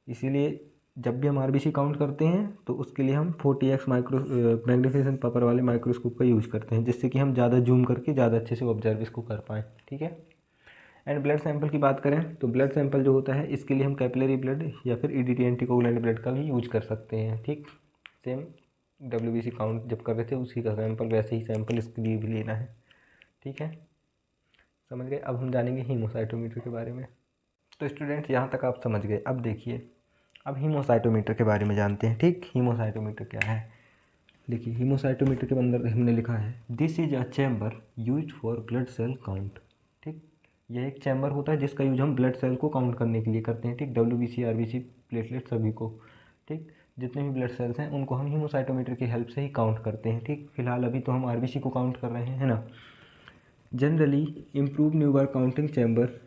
Speaker 1: इसीलिए जब भी हम आरबीसी काउंट करते हैं तो उसके लिए हम 40x मैग्नीफिकेशन पावर वाले माइक्रोस्कोप का यूज़ करते हैं, जिससे कि हम ज़्यादा जूम करके ज़्यादा अच्छे से ऑब्जर्व इसको कर पाएँ, ठीक है। एंड ब्लड सैंपल की बात करें तो ब्लड सैंपल जो होता है इसके लिए हम कैपिलरी ब्लड या फिर ईडीटी एंटीकोगुलेंट ब्लड का भी यूज कर सकते हैं, ठीक। सेम डब्ल्यूबीसी काउंट जब कर रहे थे उसी का सैंपल, वैसे ही सैंपल इसके लिए भी लेना है, ठीक है, समझ गए। अब हम जानेंगे हीमोसाइटोमीटर के बारे में। तो स्टूडेंट्स, यहाँ तक आप समझ गए। अब देखिए, अब हीमोसाइटोमीटर के बारे में जानते हैं, ठीक। हीमोसाइटोमीटर क्या है? देखिए, हीमोसाइटोमीटर के अंदर हमने लिखा है, this is a chamber use for blood cell count, ठीक। यह एक चैम्बर होता है जिसका यूज हम ब्लड सेल को काउंट करने के लिए करते हैं, ठीक। डब्ल्यूबीसी, आरबीसी, प्लेटलेट सभी को, ठीक। जितने भी ब्लड सेल्स हैं उनको हम हीमोसाइटोमीटर की हेल्प से ही काउंट करते हैं। ठीक, फिलहाल अभी तो हम आरबीसी को काउंट कर रहे हैं, है ना। Generally improve Neubauer counting chamber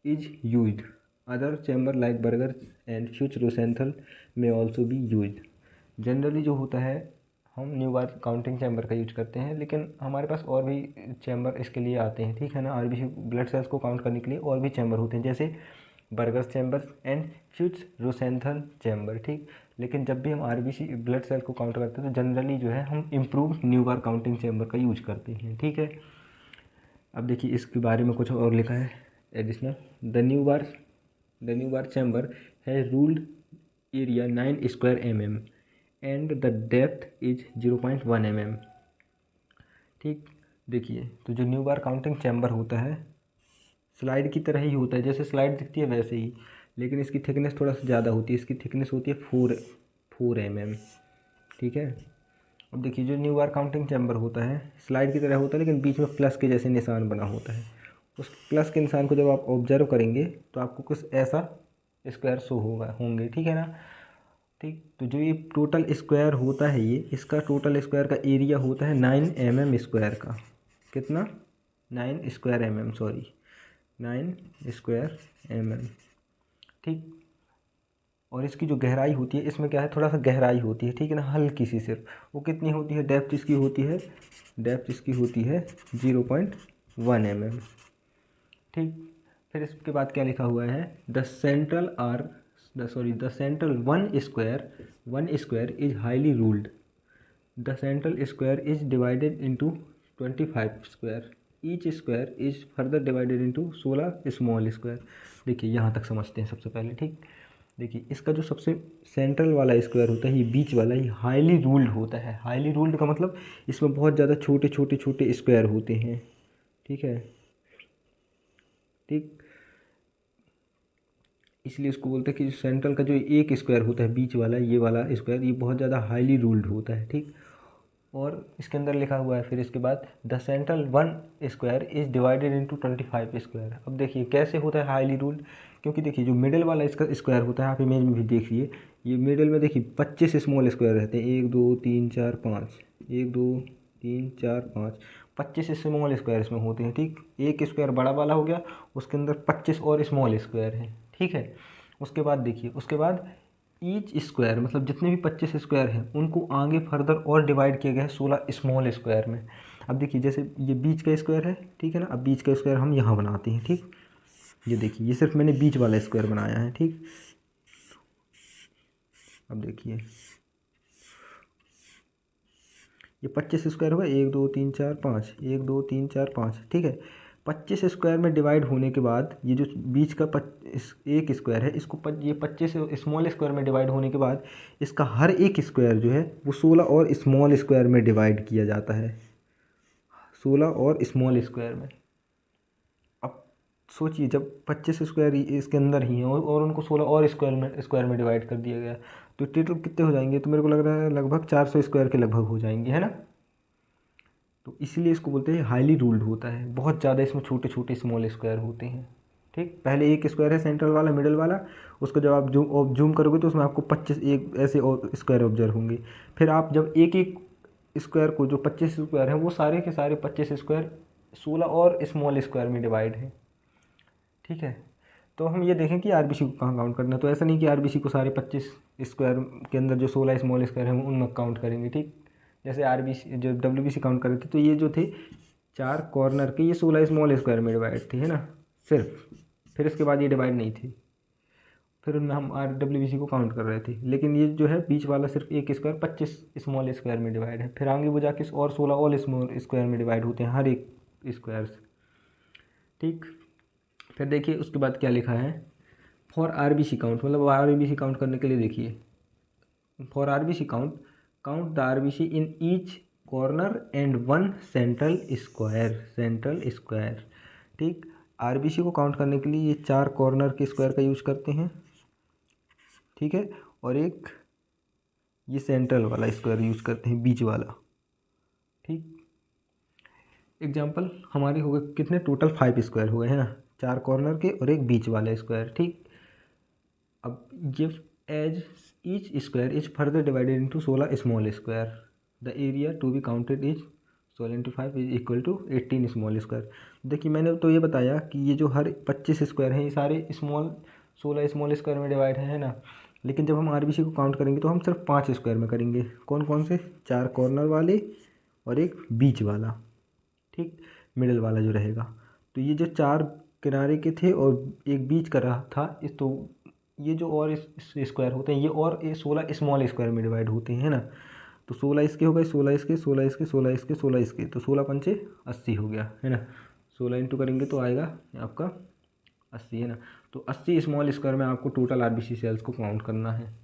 Speaker 1: is used. Other chamber like Burger and Fuchs Rosenthal may also be used. Generally जो होता है हम न्यू बार काउंटिंग चैम्बर का यूज करते हैं, लेकिन हमारे पास और भी चैम्बर इसके लिए आते हैं। ठीक है ना, आरबीसी ब्लड सेल्स को काउंट करने के लिए और भी चैम्बर होते हैं, जैसे Burker's chamber and Fuchs Rosenthal chamber. ठीक, लेकिन जब भी हम आरबीसी ब्लड सेल को काउंट करते हैं तो जनरली जो है हम improve Neubauer counting chamber का यूज करते हैं। ठीक है, अब देखिए इसके बारे में कुछ और लिखा है additional. The new bar chamber has ruled area 9 square mm and the depth is 0.1 mm। ठीक, देखिए तो जो न्यू बार काउंटिंग चैम्बर होता है स्लाइड की तरह ही होता है, जैसे स्लाइड दिखती है वैसे ही, लेकिन इसकी थिकनेस थोड़ा सा ज़्यादा होती है। इसकी थिकनेस होती है 4 mm। ठीक है, अब देखिए जो न्यू बार काउंटिंग चैम्बर होता है स्लाइड की तरह होता है, लेकिन बीच में प्लस के जैसे निशान बना होता है। उस प्लस के निशान को जब आप ऑब्जर्व करेंगे तो आपको कुछ ऐसा स्क्वायर शो होंगे। ठीक है ना। ठीक, तो जो ये टोटल स्क्वायर होता है, ये इसका टोटल स्क्वायर का एरिया होता है 9 mm स्क्वायर का। कितना? 9 square mm, sorry 9 square mm। ठीक, और इसकी जो गहराई होती है, इसमें क्या है थोड़ा सा गहराई होती है। ठीक है ना, हल्की सी सिर्फ। वो कितनी होती है? डेप्थ इसकी होती है 0.1 mm। ठीक, फिर इसके बाद क्या लिखा हुआ है? The central one square is highly ruled. The central square is divided into 25 square. Each square is further divided into 16 small square. देखिए यहाँ तक समझते हैं सबसे पहले। ठीक, देखिए इसका जो सबसे सेंट्रल वाला स्क्वायर होता है, ये बीच वाला, ये हाईली रूल्ड होता है। हाईली रूल्ड का मतलब इसमें बहुत ज़्यादा छोटे छोटे छोटे स्क्वायर होते हैं। ठीक है, ठीक, इसलिए इसको बोलते हैं कि सेंट्रल का जो एक स्क्वायर होता है बीच वाला, ये वाला स्क्वायर, ये बहुत ज़्यादा हाईली रूल्ड होता है। ठीक, और इसके अंदर लिखा हुआ है फिर इसके बाद the central one square is divided into 25 square. अब देखिए कैसे होता है हाईली रूल्ड, क्योंकि देखिए जो मिडिल वाला इसका स्क्वायर होता है, आप इमेज में भी देखिए, ये मिडिल में देखिए 25 स्मॉल स्क्वायर रहते हैं। 1 2 3 4 5, 1 2 3 4 5, 25 स्मॉल स्क्वायर इसमें होते हैं। ठीक, एक स्क्वायर बड़ा वाला हो गया, उसके अंदर 25 और स्मॉल स्क्वायर हैं। ठीक है, उसके बाद देखिए, उसके बाद ईच स्क्वायर मतलब जितने भी 25 स्क्वायर हैं उनको आगे फर्दर और डिवाइड किया गया है 16 स्मॉल स्क्वायर में। अब देखिए जैसे ये बीच का स्क्वायर है, ठीक है ना, अब बीच का स्क्वायर हम यहाँ बनाते हैं। ठीक, ये देखिए ये सिर्फ मैंने बीच वाला स्क्वायर बनाया है। ठीक, अब देखिए ये 25 स्क्वायर होगा, 1 2 3 4 5, 1 2 3 4 5। ठीक है, 25 स्क्वायर में डिवाइड होने के बाद ये जो बीच का एक स्क्वायर है, इसको ये 25 स्मॉल स्क्वायर में डिवाइड होने के बाद इसका हर एक स्क्वायर जो है वो 16 और स्मॉल स्क्वायर में डिवाइड किया जाता है। 16 और स्मॉल स्क्वायर में। अब सोचिए जब 25 स्क्वायर इसके अंदर ही हैं और उनको 16 और स्क्वायर में डिवाइड कर दिया गया, तो टोटल कितने हो जाएंगे? तो मेरे को लग रहा है लगभग 400 स्क्वायर के लगभग हो जाएंगे, है ना। तो इसीलिए इसको बोलते हैं हाईली रूल्ड होता है। बहुत ज़्यादा इसमें छोटे छोटे स्मॉल स्क्वायर होते हैं। ठीक, पहले एक स्क्वायर है सेंट्रल वाला, मिडिल वाला, उसको जब आप जूम करोगे तो उसमें आपको 25 एक ऐसे और स्क्वायर ऑब्जर्व होंगे। फिर आप जब एक एक स्क्वायर को, जो 25 स्क्वायर हैं वो सारे के सारे 25 स्क्वायर 16 और स्मॉल स्क्वायर में डिवाइड हैं। ठीक है, तो हम ये देखें कि आरबीसी को कहाँ काउंट करना है। तो ऐसा नहीं कि आरबीसी को सारे 25 स्क्वायर के अंदर जो 16 स्मॉल स्क्वायर हैं उनमें काउंट करेंगे। ठीक, जैसे आरबीसी जो डब्ल्यूबीसी काउंट कर रहे थे, तो ये जो थे 4 कॉर्नर के, ये 16 स्मॉल स्क्वायर में डिवाइड थे, है ना, सिर्फ। फिर इसके बाद ये डिवाइड नहीं थी, फिर उनमें हम डब्ल्यूबीसी को काउंट कर रहे थे। लेकिन ये जो है बीच वाला सिर्फ एक स्क्वायर 25 स्मॉल स्क्वायर में डिवाइड है। फिर आगे वो जाके और 16 और स्मॉल स्क्वायर में डिवाइड होते हैं हर एक स्क्वायर से। ठीक, फिर देखिए उसके बाद क्या लिखा है? फॉर आरबीसी काउंट, मतलब आरबीसी काउंट करने के लिए देखिए, for RBC count, count the RBC in each corner and one central square. ठीक, आरबीसी को काउंट करने के लिए ये 4 कॉर्नर के स्क्वायर का यूज करते हैं। ठीक है, और एक ये सेंट्रल वाला स्क्वायर यूज करते हैं, बीच वाला। ठीक, एग्जाम्पल हमारे हो गए कितने? टोटल 5 स्क्वायर हो गए, है ना, 4 कॉर्नर के और एक बीच वाला स्क्वायर। ठीक, अब ये as each square is further divided into 16 small square the area to be counted is 16 × 5 is equal to 18 small square. देखिए मैंने तो ये बताया कि ये जो हर 25 स्क्वायर हैं ये सारे 16 स्मॉल स्क्वायर में डिवाइड है ना। लेकिन जब हम आरबीसी को काउंट करेंगे तो हम सिर्फ 5 स्क्वायर में करेंगे। कौन कौन से? 4 कॉर्नर वाले और एक बीच वाला, ठीक, मिडल वाला जो रहेगा। तो ये जो 4 किनारे के थे और एक बीच का रहा था इस, तो ये जो और इस स्क्वायर होते हैं ये और ये 16 स्मॉल स्क्वायर में डिवाइड होते हैं ना। तो 16 इसके हो गए, 16 इसके, 16 इसके, 16 इसके, 16 इसके, तो 16 पंचे 80 हो गया है ना। 16 इंटू करेंगे तो आएगा आपका 80 है ना। तो 80 स्मॉल स्क्वायर में आपको टोटल आरबीसी सेल्स को काउंट करना है,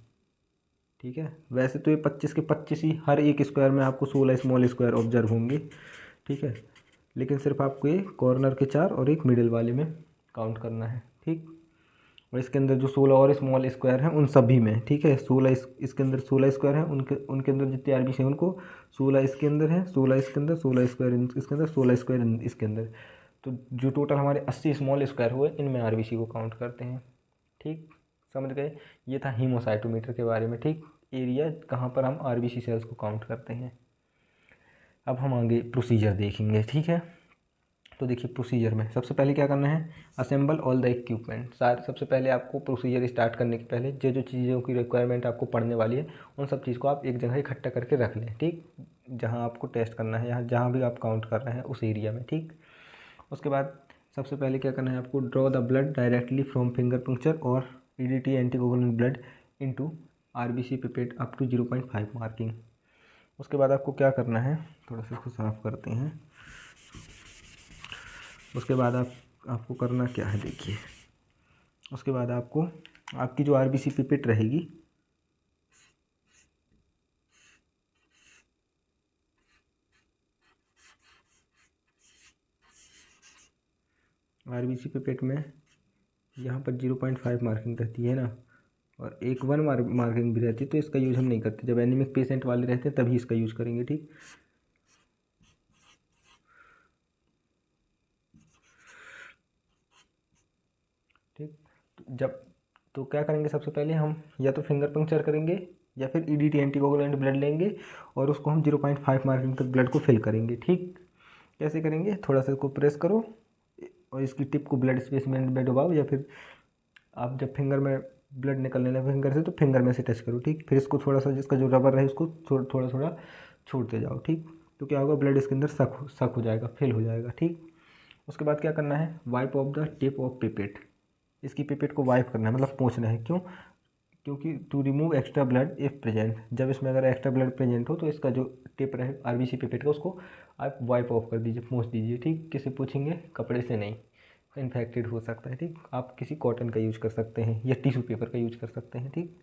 Speaker 1: ठीक है। वैसे तो ये 25 के 25 ही हर एक स्क्वायर में आपको 16 स्मॉल स्क्वायर ऑब्जर्व होंगे, ठीक है। लेकिन सिर्फ आपको ये कॉर्नर के 4 और एक मिडिल वाले में काउंट करना है, ठीक। और इसके अंदर जो 16 और स्मॉल स्क्वायर हैं उन सभी में, ठीक है। 16 इसके अंदर 16 स्क्वायर हैं, उनके उनके अंदर जितने आरबीसी हैं उनको 16 इसके अंदर है, 16 इसके अंदर, 16 स्क्वायर इसके अंदर, 16 स्क्वायर इसके अंदर। तो जो टोटल हमारे 80 स्मॉल स्क्वायर हुए इनमें आरबीसी को काउंट करते हैं, ठीक। समझ गए? ये था हीमोसाइटोमीटर के बारे में, ठीक। एरिया कहाँ पर हम आरबीसी सेल्स को काउंट करते हैं। अब हम आगे प्रोसीजर देखेंगे, ठीक है। तो देखिए प्रोसीजर में सबसे पहले क्या करना है, असेंबल ऑल द इक्विपमेंट। सबसे पहले आपको प्रोसीजर स्टार्ट करने के पहले जो जो चीज़ों की रिक्वायरमेंट आपको पड़ने वाली है उन सब चीज़ को आप एक जगह इकट्ठा करके रख लें, ठीक। जहाँ आपको टेस्ट करना है, जहाँ भी आप काउंट कर रहे हैं उस एरिया में, ठीक। उसके बाद सबसे पहले क्या करना है आपको, draw the blood directly from finger puncture और EDT anticoagulant blood into RBC pipette up to 0.5 marking. उसके बाद आपको क्या करना है, थोड़ा सा इसको साफ करते हैं। उसके बाद आपको करना क्या है, देखिए उसके बाद आपको आपकी जो आरबीसी पिपेट रहेगी आरबीसी पिपेट में यहाँ पर 0.5 मार्किंग रहती है ना, और एक 1 मार्किंग भी रहती है। तो इसका यूज़ हम नहीं करते, जब एनीमिक पेशेंट वाले रहते हैं तभी इसका यूज़ करेंगे, ठीक। ठीक, जब तो क्या करेंगे, सबसे पहले हम या तो फिंगर पंक्चर करेंगे या फिर ईडीटी एंटीकोगुलेंट ब्लड लेंगे और उसको हम 0.5 मार्किंग तक ब्लड को फिल करेंगे, ठीक। कैसे करेंगे, थोड़ा सा इसको प्रेस करो और इसकी टिप को ब्लड स्पेसिमेन में डुबाओ, या फिर आप जब फिंगर में ब्लड निकलने लगे फिंगर से तो फिंगर में से टच करो, ठीक। फिर इसको थोड़ा सा जिसका जो रबर रहे उसको थोड़ा थोड़ा छोड़ते जाओ, ठीक। तो क्या होगा, ब्लड इसके अंदर सक हो जाएगा, फिल हो जाएगा, ठीक। उसके बाद क्या करना है, wipe off the tip of pipette. इसकी पिपेट को वाइप करना है, मतलब पोंछना है। क्यों? क्योंकि to remove extra blood if present, जब इसमें अगर एक्स्ट्रा ब्लड प्रेजेंट हो तो इसका जो टिप रहे आरबीसी पिपेट का उसको आप वाइप ऑफ कर दीजिए, पोंछ दीजिए, ठीक। किसी पूछेंगे, कपड़े से नहीं, इन्फेक्टेड हो सकता है, ठीक। आप किसी कॉटन का यूज कर सकते हैं या टिश्यू पेपर का यूज कर सकते हैं, ठीक।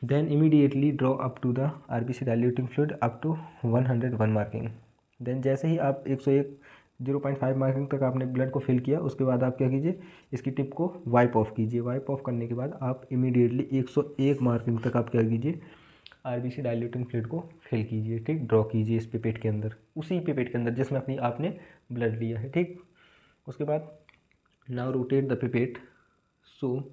Speaker 1: Then immediately draw up to the RBC diluting fluid up to 101 marking. Then जैसे ही आप 101 0.5 मार्किंग तक आपने ब्लड को फिल किया, उसके बाद आप क्या कीजिए, इसकी टिप को वाइप ऑफ कीजिए। वाइप ऑफ करने के बाद आप इमीडिएटली 101 मार्किंग तक आप क्या कीजिए, आरबीसी डाइल्यूटिंग फ्लूइड को फिल कीजिए, ठीक। ड्रॉ कीजिए इस पिपेट के अंदर, उसी पिपेट के अंदर जिसमें आपने ब्लड लिया है, ठीक। उसके बाद now rotate the pipette so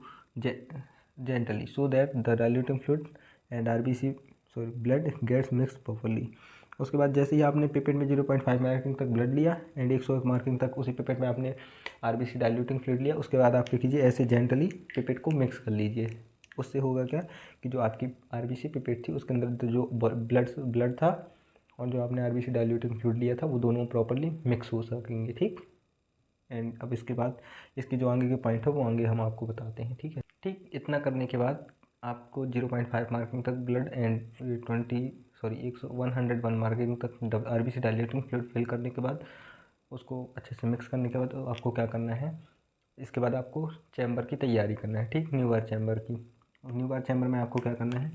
Speaker 1: gently so that the diluting fluid and RBC blood gets mixed properly। उसके बाद जैसे ही आपने पिपेट में 0.5 मार्किंग तक ब्लड लिया एंड 101 मार्किंग तक उसी पिपेट में आपने आरबीसी डाइल्यूटिंग फ्लूइड लिया, उसके बाद आप क्या कीजिए, ऐसे जेंटली पिपेट को मिक्स कर लीजिए। उससे होगा क्या कि जो आपकी आरबीसी पिपेट थी उसके अंदर जो ब्लड था और जो आपने आरबीसी डाइल्यूटिंग फ्लूइड लिया था वो दोनों प्रॉपरली मिक्स हो सकेंगे, ठीक। एंड अब इसके बाद इसके जो आगे के पॉइंट है वो आगे हम आपको बताते हैं, ठीक है। ठीक, इतना करने के बाद आपको 0.5 मार्किंग तक ब्लड एंड 101 मार्किंग तक आरबीसी डाइल्यूटिंग फ्लूइड फिल करने के बाद उसको अच्छे से मिक्स करने के बाद आपको क्या करना है, इसके बाद आपको चैम्बर की तैयारी करना है, ठीक। न्यू बार चैम्बर की, न्यू बार चैम्बर में आपको क्या करना है,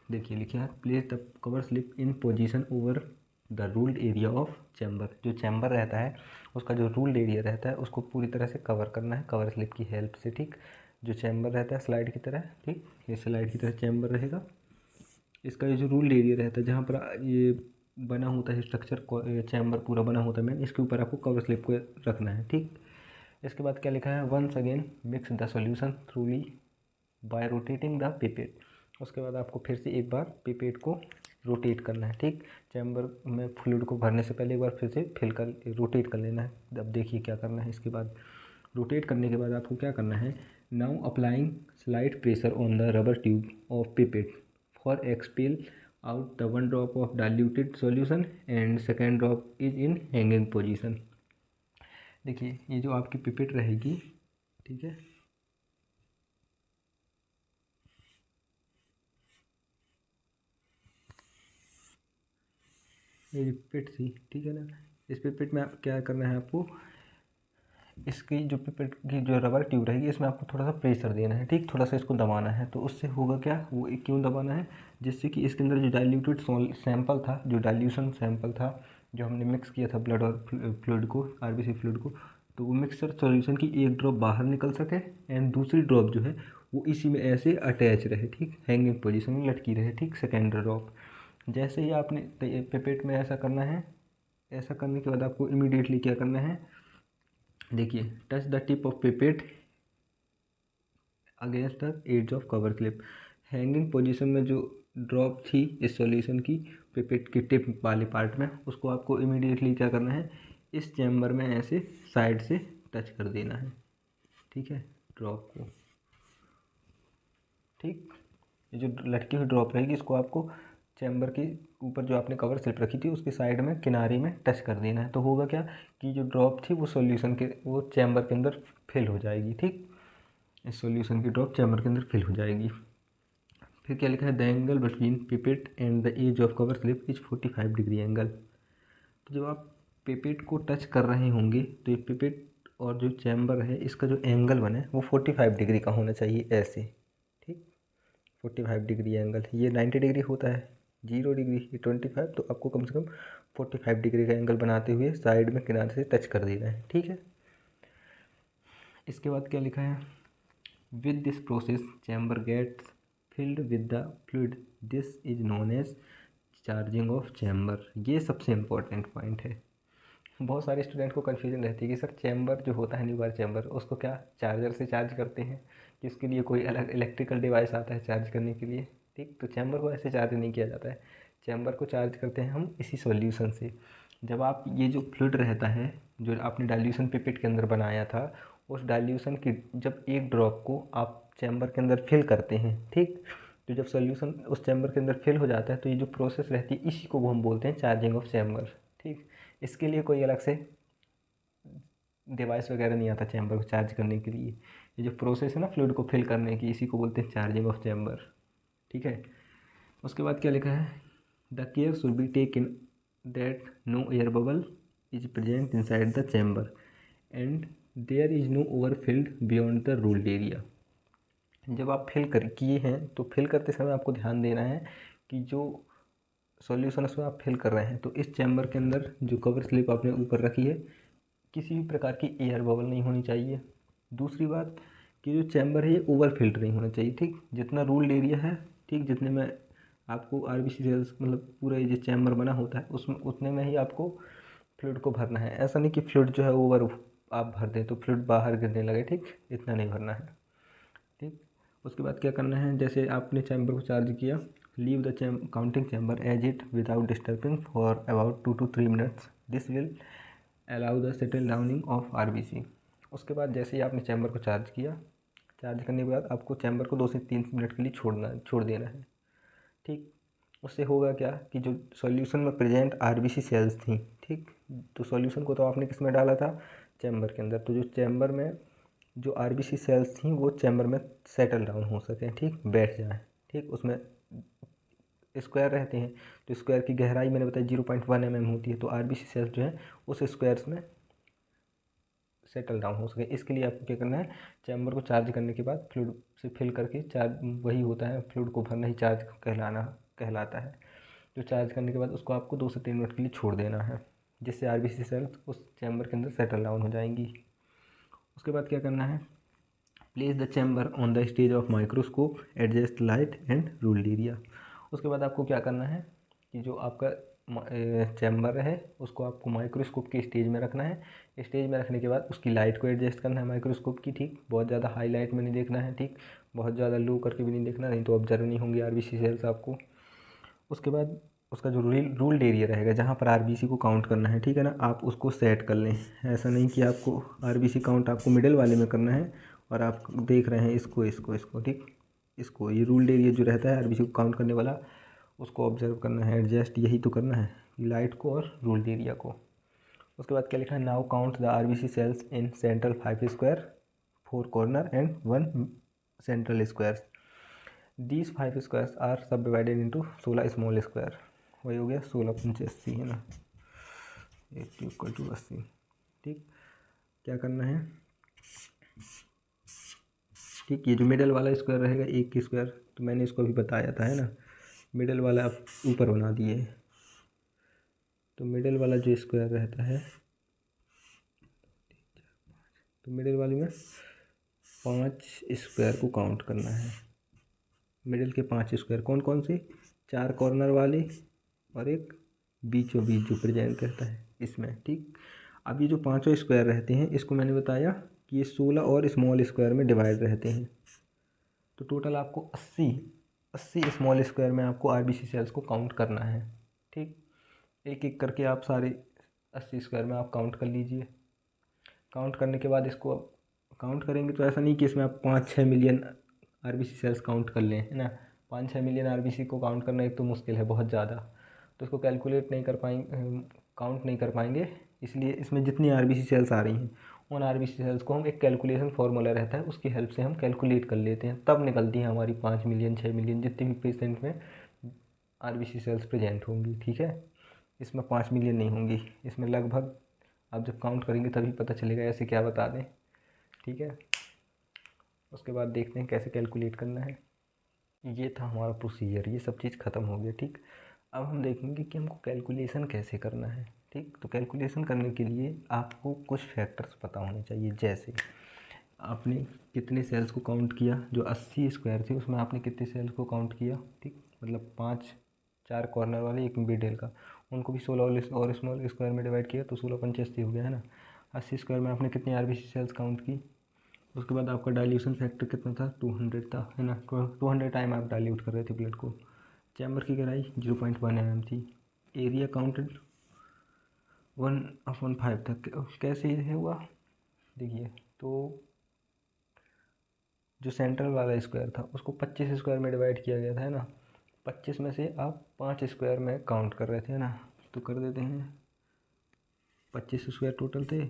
Speaker 1: देखिए लिखिए है, place the cover slip in position over the ruled area of chamber. जो चैम्बर रहता है उसका जो रूल्ड एरिया रहता है उसको पूरी तरह से कवर करना है कवर स्लिप की हेल्प से, ठीक। जो चैम्बर रहता है स्लाइड की तरह, ठीक, ये स्लाइड की तरह चैम्बर रहेगा। इसका ये जो रूल्ड एरिया रहता है जहाँ पर ये बना होता है स्ट्रक्चर, चैम्बर पूरा बना होता है मैन, इसके ऊपर आपको कवर स्लिप को रखना है, ठीक। इसके बाद क्या लिखा है, once again mix the solution thoroughly by rotating the pipette. उसके बाद आपको फिर से एक बार पिपेट को रोटेट करना है, ठीक। चैम्बर में फ्लूइड को भरने से पहले एक बार फिर से फिल कर रोटेट कर लेना है। अब देखिए क्या करना है। इसके बाद रोटेट करने के बाद आपको क्या करना है, now applying slight pressure on the rubber tube of pipette for expel out the 1 drop of diluted solution and second drop is in hanging position. देखिए ये जो आपकी पिपेट रहेगी, ठीक है, ये पिपेट थी, ठीक है ना। इस पिपेट में आप क्या करना है, आपको इसकी जो पिपेट की जो रबर ट्यूब रहेगी इसमें आपको थोड़ा सा प्रेशर देना है, ठीक, थोड़ा सा इसको दबाना है। तो उससे होगा क्या, वो क्यों दबाना है, जिससे कि इसके अंदर जो डाइल्यूटेड सैंपल था, जो डाइल्यूशन सैंपल था, जो हमने मिक्स किया था ब्लड और फ्लूइड को, आरबीसी फ्लूइड को, तो वो मिक्सचर सॉल्यूशन की एक ड्रॉप बाहर निकल सके एंड दूसरी ड्रॉप जो है वो इसी में ऐसे अटैच रहे, ठीक, हैंगिंग पोजीशन में लटकी रहे, ठीक, सेकेंड ड्रॉप। जैसे ही आपने पिपेट में ऐसा करना है, ऐसा करने के बाद आपको इमीडिएटली क्या करना है, देखिए, touch the tip of pipette against the edge of cover clip. Hanging position में जो ड्रॉप थी इस सॉल्यूशन की पिपेट की टिप वाले पार्ट में, उसको आपको इमीडिएटली क्या करना है, इस चैम्बर में ऐसे साइड से टच कर देना है, ठीक है, ड्रॉप को, ठीक। ये जो लटकी हुई ड्रॉप रहेगी इसको आपको चैम्बर के ऊपर जो आपने कवर स्लिप रखी थी उसके साइड में किनारे में टच कर देना है। तो होगा क्या कि जो ड्रॉप थी वो सॉल्यूशन के वो चैम्बर के अंदर फिल हो जाएगी, ठीक, इस सॉल्यूशन की ड्रॉप चैम्बर के अंदर फिल हो जाएगी। फिर क्या लिखा है, the angle between pipette and the edge of cover slip is 45 degree angle. तो जब आप पिपेट को टच कर रहे होंगे तो ये पिपेट और जो चैम्बर है इसका जो एंगल बने वो 45 डिग्री का होना चाहिए, ऐसे, ठीक, 45 डिग्री एंगल। ये 90 डिग्री होता है, 0 डिग्री, ये 25, तो आपको कम से कम 45 डिग्री का एंगल बनाते हुए साइड में किनारे से टच कर देना है, ठीक है। इसके बाद क्या लिखा है, with this process chamber gets filled with the fluid, this is known as charging of chamber. ये सबसे इम्पोर्टेंट पॉइंट है। बहुत सारे स्टूडेंट को कन्फ्यूजन रहती है कि सर चैम्बर जो होता है न्यूक्लियर चैम्बर, उसको क्या चार्जर से चार्ज करते हैं कि उसके लिए कोई अलग इलेक्ट्रिकल डिवाइस आता है चार्ज करने के लिए, ठीक। तो चैम्बर को ऐसे चार्ज नहीं किया जाता है, चैम्बर को चार्ज करते हैं हम इसी सॉल्यूशन से। जब आप ये जो फ्लूइड रहता है जो आपने डाइल्यूशन पिपेट के अंदर बनाया था, उस डाइल्यूशन की जब एक ड्रॉप को आप चैम्बर के अंदर फिल करते हैं, ठीक, तो जब सॉल्यूशन उस चैम्बर के अंदर फिल हो जाता है तो ये जो प्रोसेस रहती है इसी को हम बोलते हैं चार्जिंग ऑफ चैम्बर, ठीक। इसके लिए कोई अलग से डिवाइस वगैरह नहीं आता चैम्बर को चार्ज करने के लिए। ये जो प्रोसेस है ना फ्लूइड को फिल करने की, इसी को बोलते हैं चार्जिंग ऑफ चैम्बर, ठीक है। उसके बाद क्या लिखा है, the care should be taken that no air bubble is present inside the chamber and there is no over filled beyond the ruled area. जब आप फिल कर किए हैं तो फिल करते समय आपको ध्यान देना है कि जो सॉल्यूशन उसमें आप फिल कर रहे हैं तो इस चैम्बर के अंदर जो कवर स्लिप आपने ऊपर रखी है किसी भी प्रकार की एयर बबल नहीं होनी चाहिए। दूसरी बात कि जो चैम्बर है ये ओवर फिल्ड नहीं होना चाहिए, ठीक, जितना रूल्ड एरिया है, ठीक, जितने में आपको आरबीसी सेल्स मतलब पूरा ये जो चैम्बर बना होता है उसमें उतने में ही आपको फ्लूइड को भरना है। ऐसा नहीं कि फ्लूइड जो है ओवर आप भर दें तो फ्लूइड बाहर गिरने लगे, ठीक, इतना नहीं भरना है, ठीक। उसके बाद क्या करना है, जैसे आपने चैम्बर को चार्ज किया, leave the counting chamber as it without disturbing for about 2 to 3 minutes, this will allow the settle downing of RBC. उसके बाद जैसे ही आपने चैम्बर को चार्ज किया, चार्ज करने के बाद आपको चैम्बर को 2 से 3 मिनट के लिए छोड़ देना है, ठीक। उससे होगा क्या कि जो सॉल्यूशन में प्रेजेंट आरबीसी सेल्स थी, ठीक, तो सॉल्यूशन को तो आपने किस में डाला था, चैम्बर के अंदर, तो जो चैम्बर में जो आरबीसी सेल्स थी वो चैम्बर में सेटल डाउन हो सकें, ठीक, बैठ जाएं, ठीक। उसमें स्क्वायर रहते हैं तो स्क्वायर की गहराई मैंने बताया 0.1 mm होती है, तो आरबीसी सेल्स जो है उस स्क्वायर्स में सेटल डाउन हो सके। इसके लिए आपको क्या करना है, चैम्बर को चार्ज करने के बाद फ्लूइड से फिल करके चार्ज, वही होता है फ्लूइड को भरना ही चार्ज कहलाता है। जो चार्ज करने के बाद उसको आपको 2 से 3 मिनट के लिए छोड़ देना है, जिससे आरबीसी सेल्स उस चैम्बर के अंदर सेटल डाउन हो जाएंगी। उसके बाद क्या करना है, place the chamber on the stage of microscope, adjust light and ruled area. उसके बाद आपको क्या करना है कि जो आपका चैम्बर है उसको आपको माइक्रोस्कोप की स्टेज में रखना है। स्टेज में रखने के बाद उसकी लाइट को एडजस्ट करना है माइक्रोस्कोप की, ठीक। बहुत ज़्यादा हाई लाइट में नहीं देखना है, ठीक। बहुत ज़्यादा लो करके भी नहीं देखना, नहीं तो ऑब्जर्व नहीं होंगी आरबीसी सेल्स आपको। उसके बाद उसका जो रूल्ड एरिया रहेगा जहाँ पर आरबीसी को काउंट करना है, ठीक है ना, आप उसको सेट कर लें। ऐसा नहीं कि आपको आरबीसी काउंट आपको मिडिल वाले में करना है और आप देख रहे हैं इसको इसको इसको, ठीक। इसको ये रूल्ड एरिया जो रहता है आरबीसी को काउंट करने वाला, उसको ऑब्जर्व करना है, एडजस्ट यही तो करना है, लाइट को और रूल्ड एरिया को। उसके बाद क्या लिखा है, now count the RBC cells in central 5 square, 4 corner and 1 central square. These 5 squares are subdivided into 16 small square. वही हो गया 16 पंचे 80 है ना, 80 इक्वल टू 80, ठीक। क्या करना है, ठीक। ये जो मिडल वाला स्क्वायर रहेगा एक स्क्वायर, तो मैंने इसको अभी बताया था है ना, मिडल वाला आप ऊपर बना दिए, तो मिडल वाला जो स्क्वायर रहता है, तो मिडल वाले में 5 स्क्वायर को काउंट करना है। मिडल के 5 स्क्वायर कौन कौन से, 4 कॉर्नर वाले और एक बीचों बीच जो प्रेजेंट रहता है इसमें, ठीक। अब ये जो 5 स्क्वायर रहते हैं इसको मैंने बताया कि ये 16 और स्मॉल स्क्वायर में डिवाइड रहते हैं। तो टोटल आपको 80 स्मॉल स्क्वायर में आपको आरबीसी सेल्स को काउंट करना है, ठीक। एक एक करके आप सारे 80 स्क्वायर में आप काउंट कर लीजिए। काउंट करने के बाद इसको काउंट करेंगे तो ऐसा नहीं कि इसमें आप 5-6 मिलियन आरबीसी सेल्स काउंट कर लें, है ना। 5-6 मिलियन आरबीसी को काउंट करना एक तो मुश्किल है बहुत ज़्यादा, तो इसको कैलकुलेट नहीं कर पाएंगे, काउंट नहीं कर पाएंगे। इसलिए इसमें जितनी आरबीसी सेल्स आ रही हैं उन आरबीसी सेल्स को हम एक कैलकुलेशन फार्मूला रहता है उसकी हेल्प से हम कैलकुलेट कर लेते हैं, तब निकलती हैं हमारी 5 मिलियन 6 मिलियन जितने भी पेशेंट में आरबीसी सेल्स प्रेजेंट होंगी, ठीक है। इसमें 5 मिलियन नहीं होंगी, इसमें लगभग आप जब काउंट करेंगे तभी पता चलेगा, ऐसे क्या बता दें, ठीक है। उसके बाद देखते हैं कैसे कैलकुलेट करना है। ये था हमारा प्रोसीजर, ये सब चीज़ ख़त्म हो गया, ठीक। अब हम देखेंगे कि हमको कैलकुलेशन कैसे करना है, ठीक। तो कैलकुलेशन करने के लिए आपको कुछ फैक्टर्स पता होने चाहिए, जैसे आपने कितने सेल्स को काउंट किया, जो 80 स्क्वायर थे उसमें आपने कितने सेल्स को काउंट किया, ठीक। मतलब 4 कॉर्नर वाले एक मिडिल का, उनको भी 16 और स्मॉल स्क्वायर में डिवाइड किया तो 16 पंचे 80 हो गया है ना। 80 स्क्वायर में आपने कितनी आरबीसी सेल्स काउंट की। उसके बाद आपका डाइल्यूशन फैक्टर कितना था, 200 था, है ना। 200 टाइम आप डाइल्यूट कर रहे थे ब्लड को। चैम्बर की गहराई 0.1 mm थी। एरिया काउंटेड 1/5 था। कैसे ये हुआ, देखिए, तो जो सेंट्रल वाला स्क्वायर था उसको 25 स्क्वायर में डिवाइड किया गया था, है ना। 25 में से आप 5 स्क्वायर में काउंट कर रहे थे, है ना, तो कर देते हैं 25 स्क्वायर टोटल थे,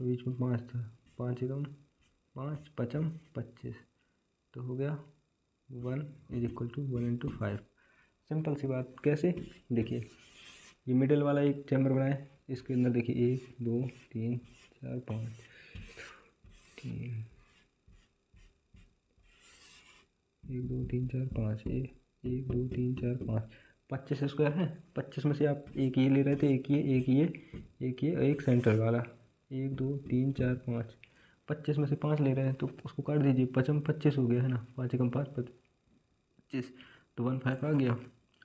Speaker 1: बीच में 5 था, 5 एकम 5 पचम 25, तो हो गया 1 इज इक्वल टू 1/5। सिंपल सी बात, कैसे, देखिए ये मिडिल वाला एक चैम्बर बनाए, इसके अंदर देखिए 1 2 3 4 5 3 1 2 3 4 5 1 2 3 4 5 25 स्क्वायर है। 25 में से आप एक ये ले रहे थे, एक ये एक सेंटर वाला, 1 2 3 4 5, 25 में से 5 ले रहे हैं तो उसको काट दीजिए, 25 हो गया, है ना। 5 एकम 5 25, तो 1/5 आ गया।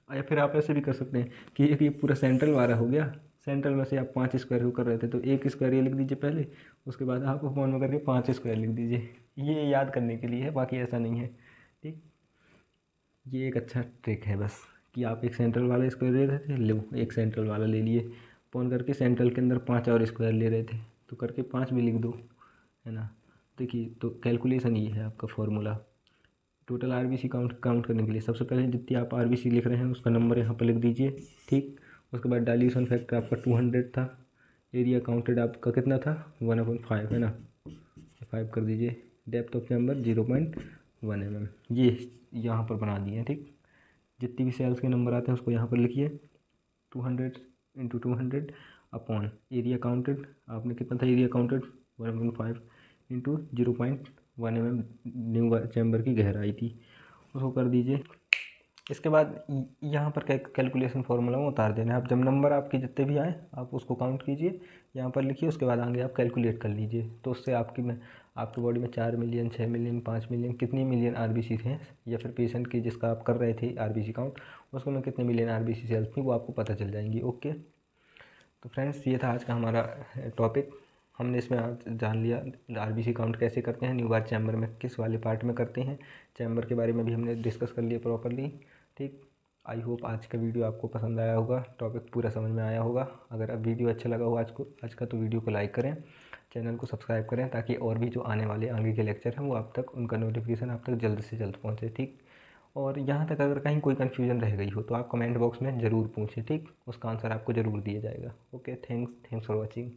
Speaker 1: या फिर आप ऐसे भी कर सकते हैं कि एक ये पूरा सेंट्रल वाला हो गया, सेंट्रल में से आप 5 स्क्वायर को कर रहे थे तो एक स्क्वायर ये लिख दीजिए पहले, उसके बाद आप अपॉन में करके 5 स्क्वायर लिख दीजिए। ये याद करने के लिए है, बाकी ऐसा नहीं है, ठीक। ये एक अच्छा ट्रिक है बस, कि आप एक सेंट्रल वाला स्क्वायर ले रहे थे, लो एक सेंट्रल वाला ले लिए, अपॉन करके सेंट्रल के अंदर 5 और स्क्वायर ले रहे थे तो करके 5 भी लिख दो, है ना। देखिए, तो कैलकुलेशन ये है आपका फॉर्मूला। टोटल आरबीसी काउंट करने के लिए सबसे पहले जितनी आप आरबीसी लिख रहे हैं उसका नंबर यहाँ पर लिख दीजिए, ठीक। उसके बाद डाइल्यूशन फैक्टर आपका 200 था। एरिया काउंटेड आपका कितना था, 1/5, है ना, 5 कर दीजिए। डेप्थ ऑफ चैम्बर 0.1 mm, ये यहाँ पर बना दिए, ठीक। जितनी भी सेल्स के नंबर आते हैं उसको यहाँ पर लिखिए, 200 × 200 अपॉन एरिया काउंटेड, आपने कितना था area counted 1/5 into 0.1 mm new chamber की गहराई थी, उसको कर दीजिए। इसके बाद यहाँ पर कैलकुलेशन फार्मूला में उतार देना है। अब जब नंबर आपके जितने भी आए आप उसको काउंट कीजिए, यहाँ पर लिखिए, उसके बाद आगे आप कैलकुलेट कर लीजिए, तो उससे आपकी बॉडी में 4 मिलियन, 6 मिलियन, 5 मिलियन, कितनी मिलियन आरबीसी हैं, या फिर पेशेंट की जिसका आप कर रहे थे आरबीसी काउंट, उसको में कितने मिलियन आरबीसी सेल्स थी, वो आपको पता चल जाएंगी। ओके, तो फ्रेंड्स ये था आज का हमारा टॉपिक। हमने इसमें आज जान लिया आरबीसी काउंट कैसे करते हैं, न्यूबार चैम्बर में किस वाले पार्ट में करते हैं, चैम्बर के बारे में भी हमने डिस्कस कर लिया प्रॉपरली। ठीक, आई होप आज का वीडियो आपको पसंद आया होगा, टॉपिक पूरा समझ में आया होगा। अगर अब वीडियो अच्छा लगा हो आज का, तो वीडियो को लाइक करें, चैनल को सब्सक्राइब करें, ताकि और भी जो आने वाले आगे के लेक्चर हैं वो आप तक, उनका नोटिफिकेशन आप तक जल्द से जल्द पहुँचे। ठीक, और यहाँ तक अगर कहीं कोई कन्फ्यूजन रह गई हो तो आप कमेंट बॉक्स में ज़रूर पूछें। ठीक, उसका आंसर आपको ज़रूर दिया जाएगा। Okay, thanks for watching.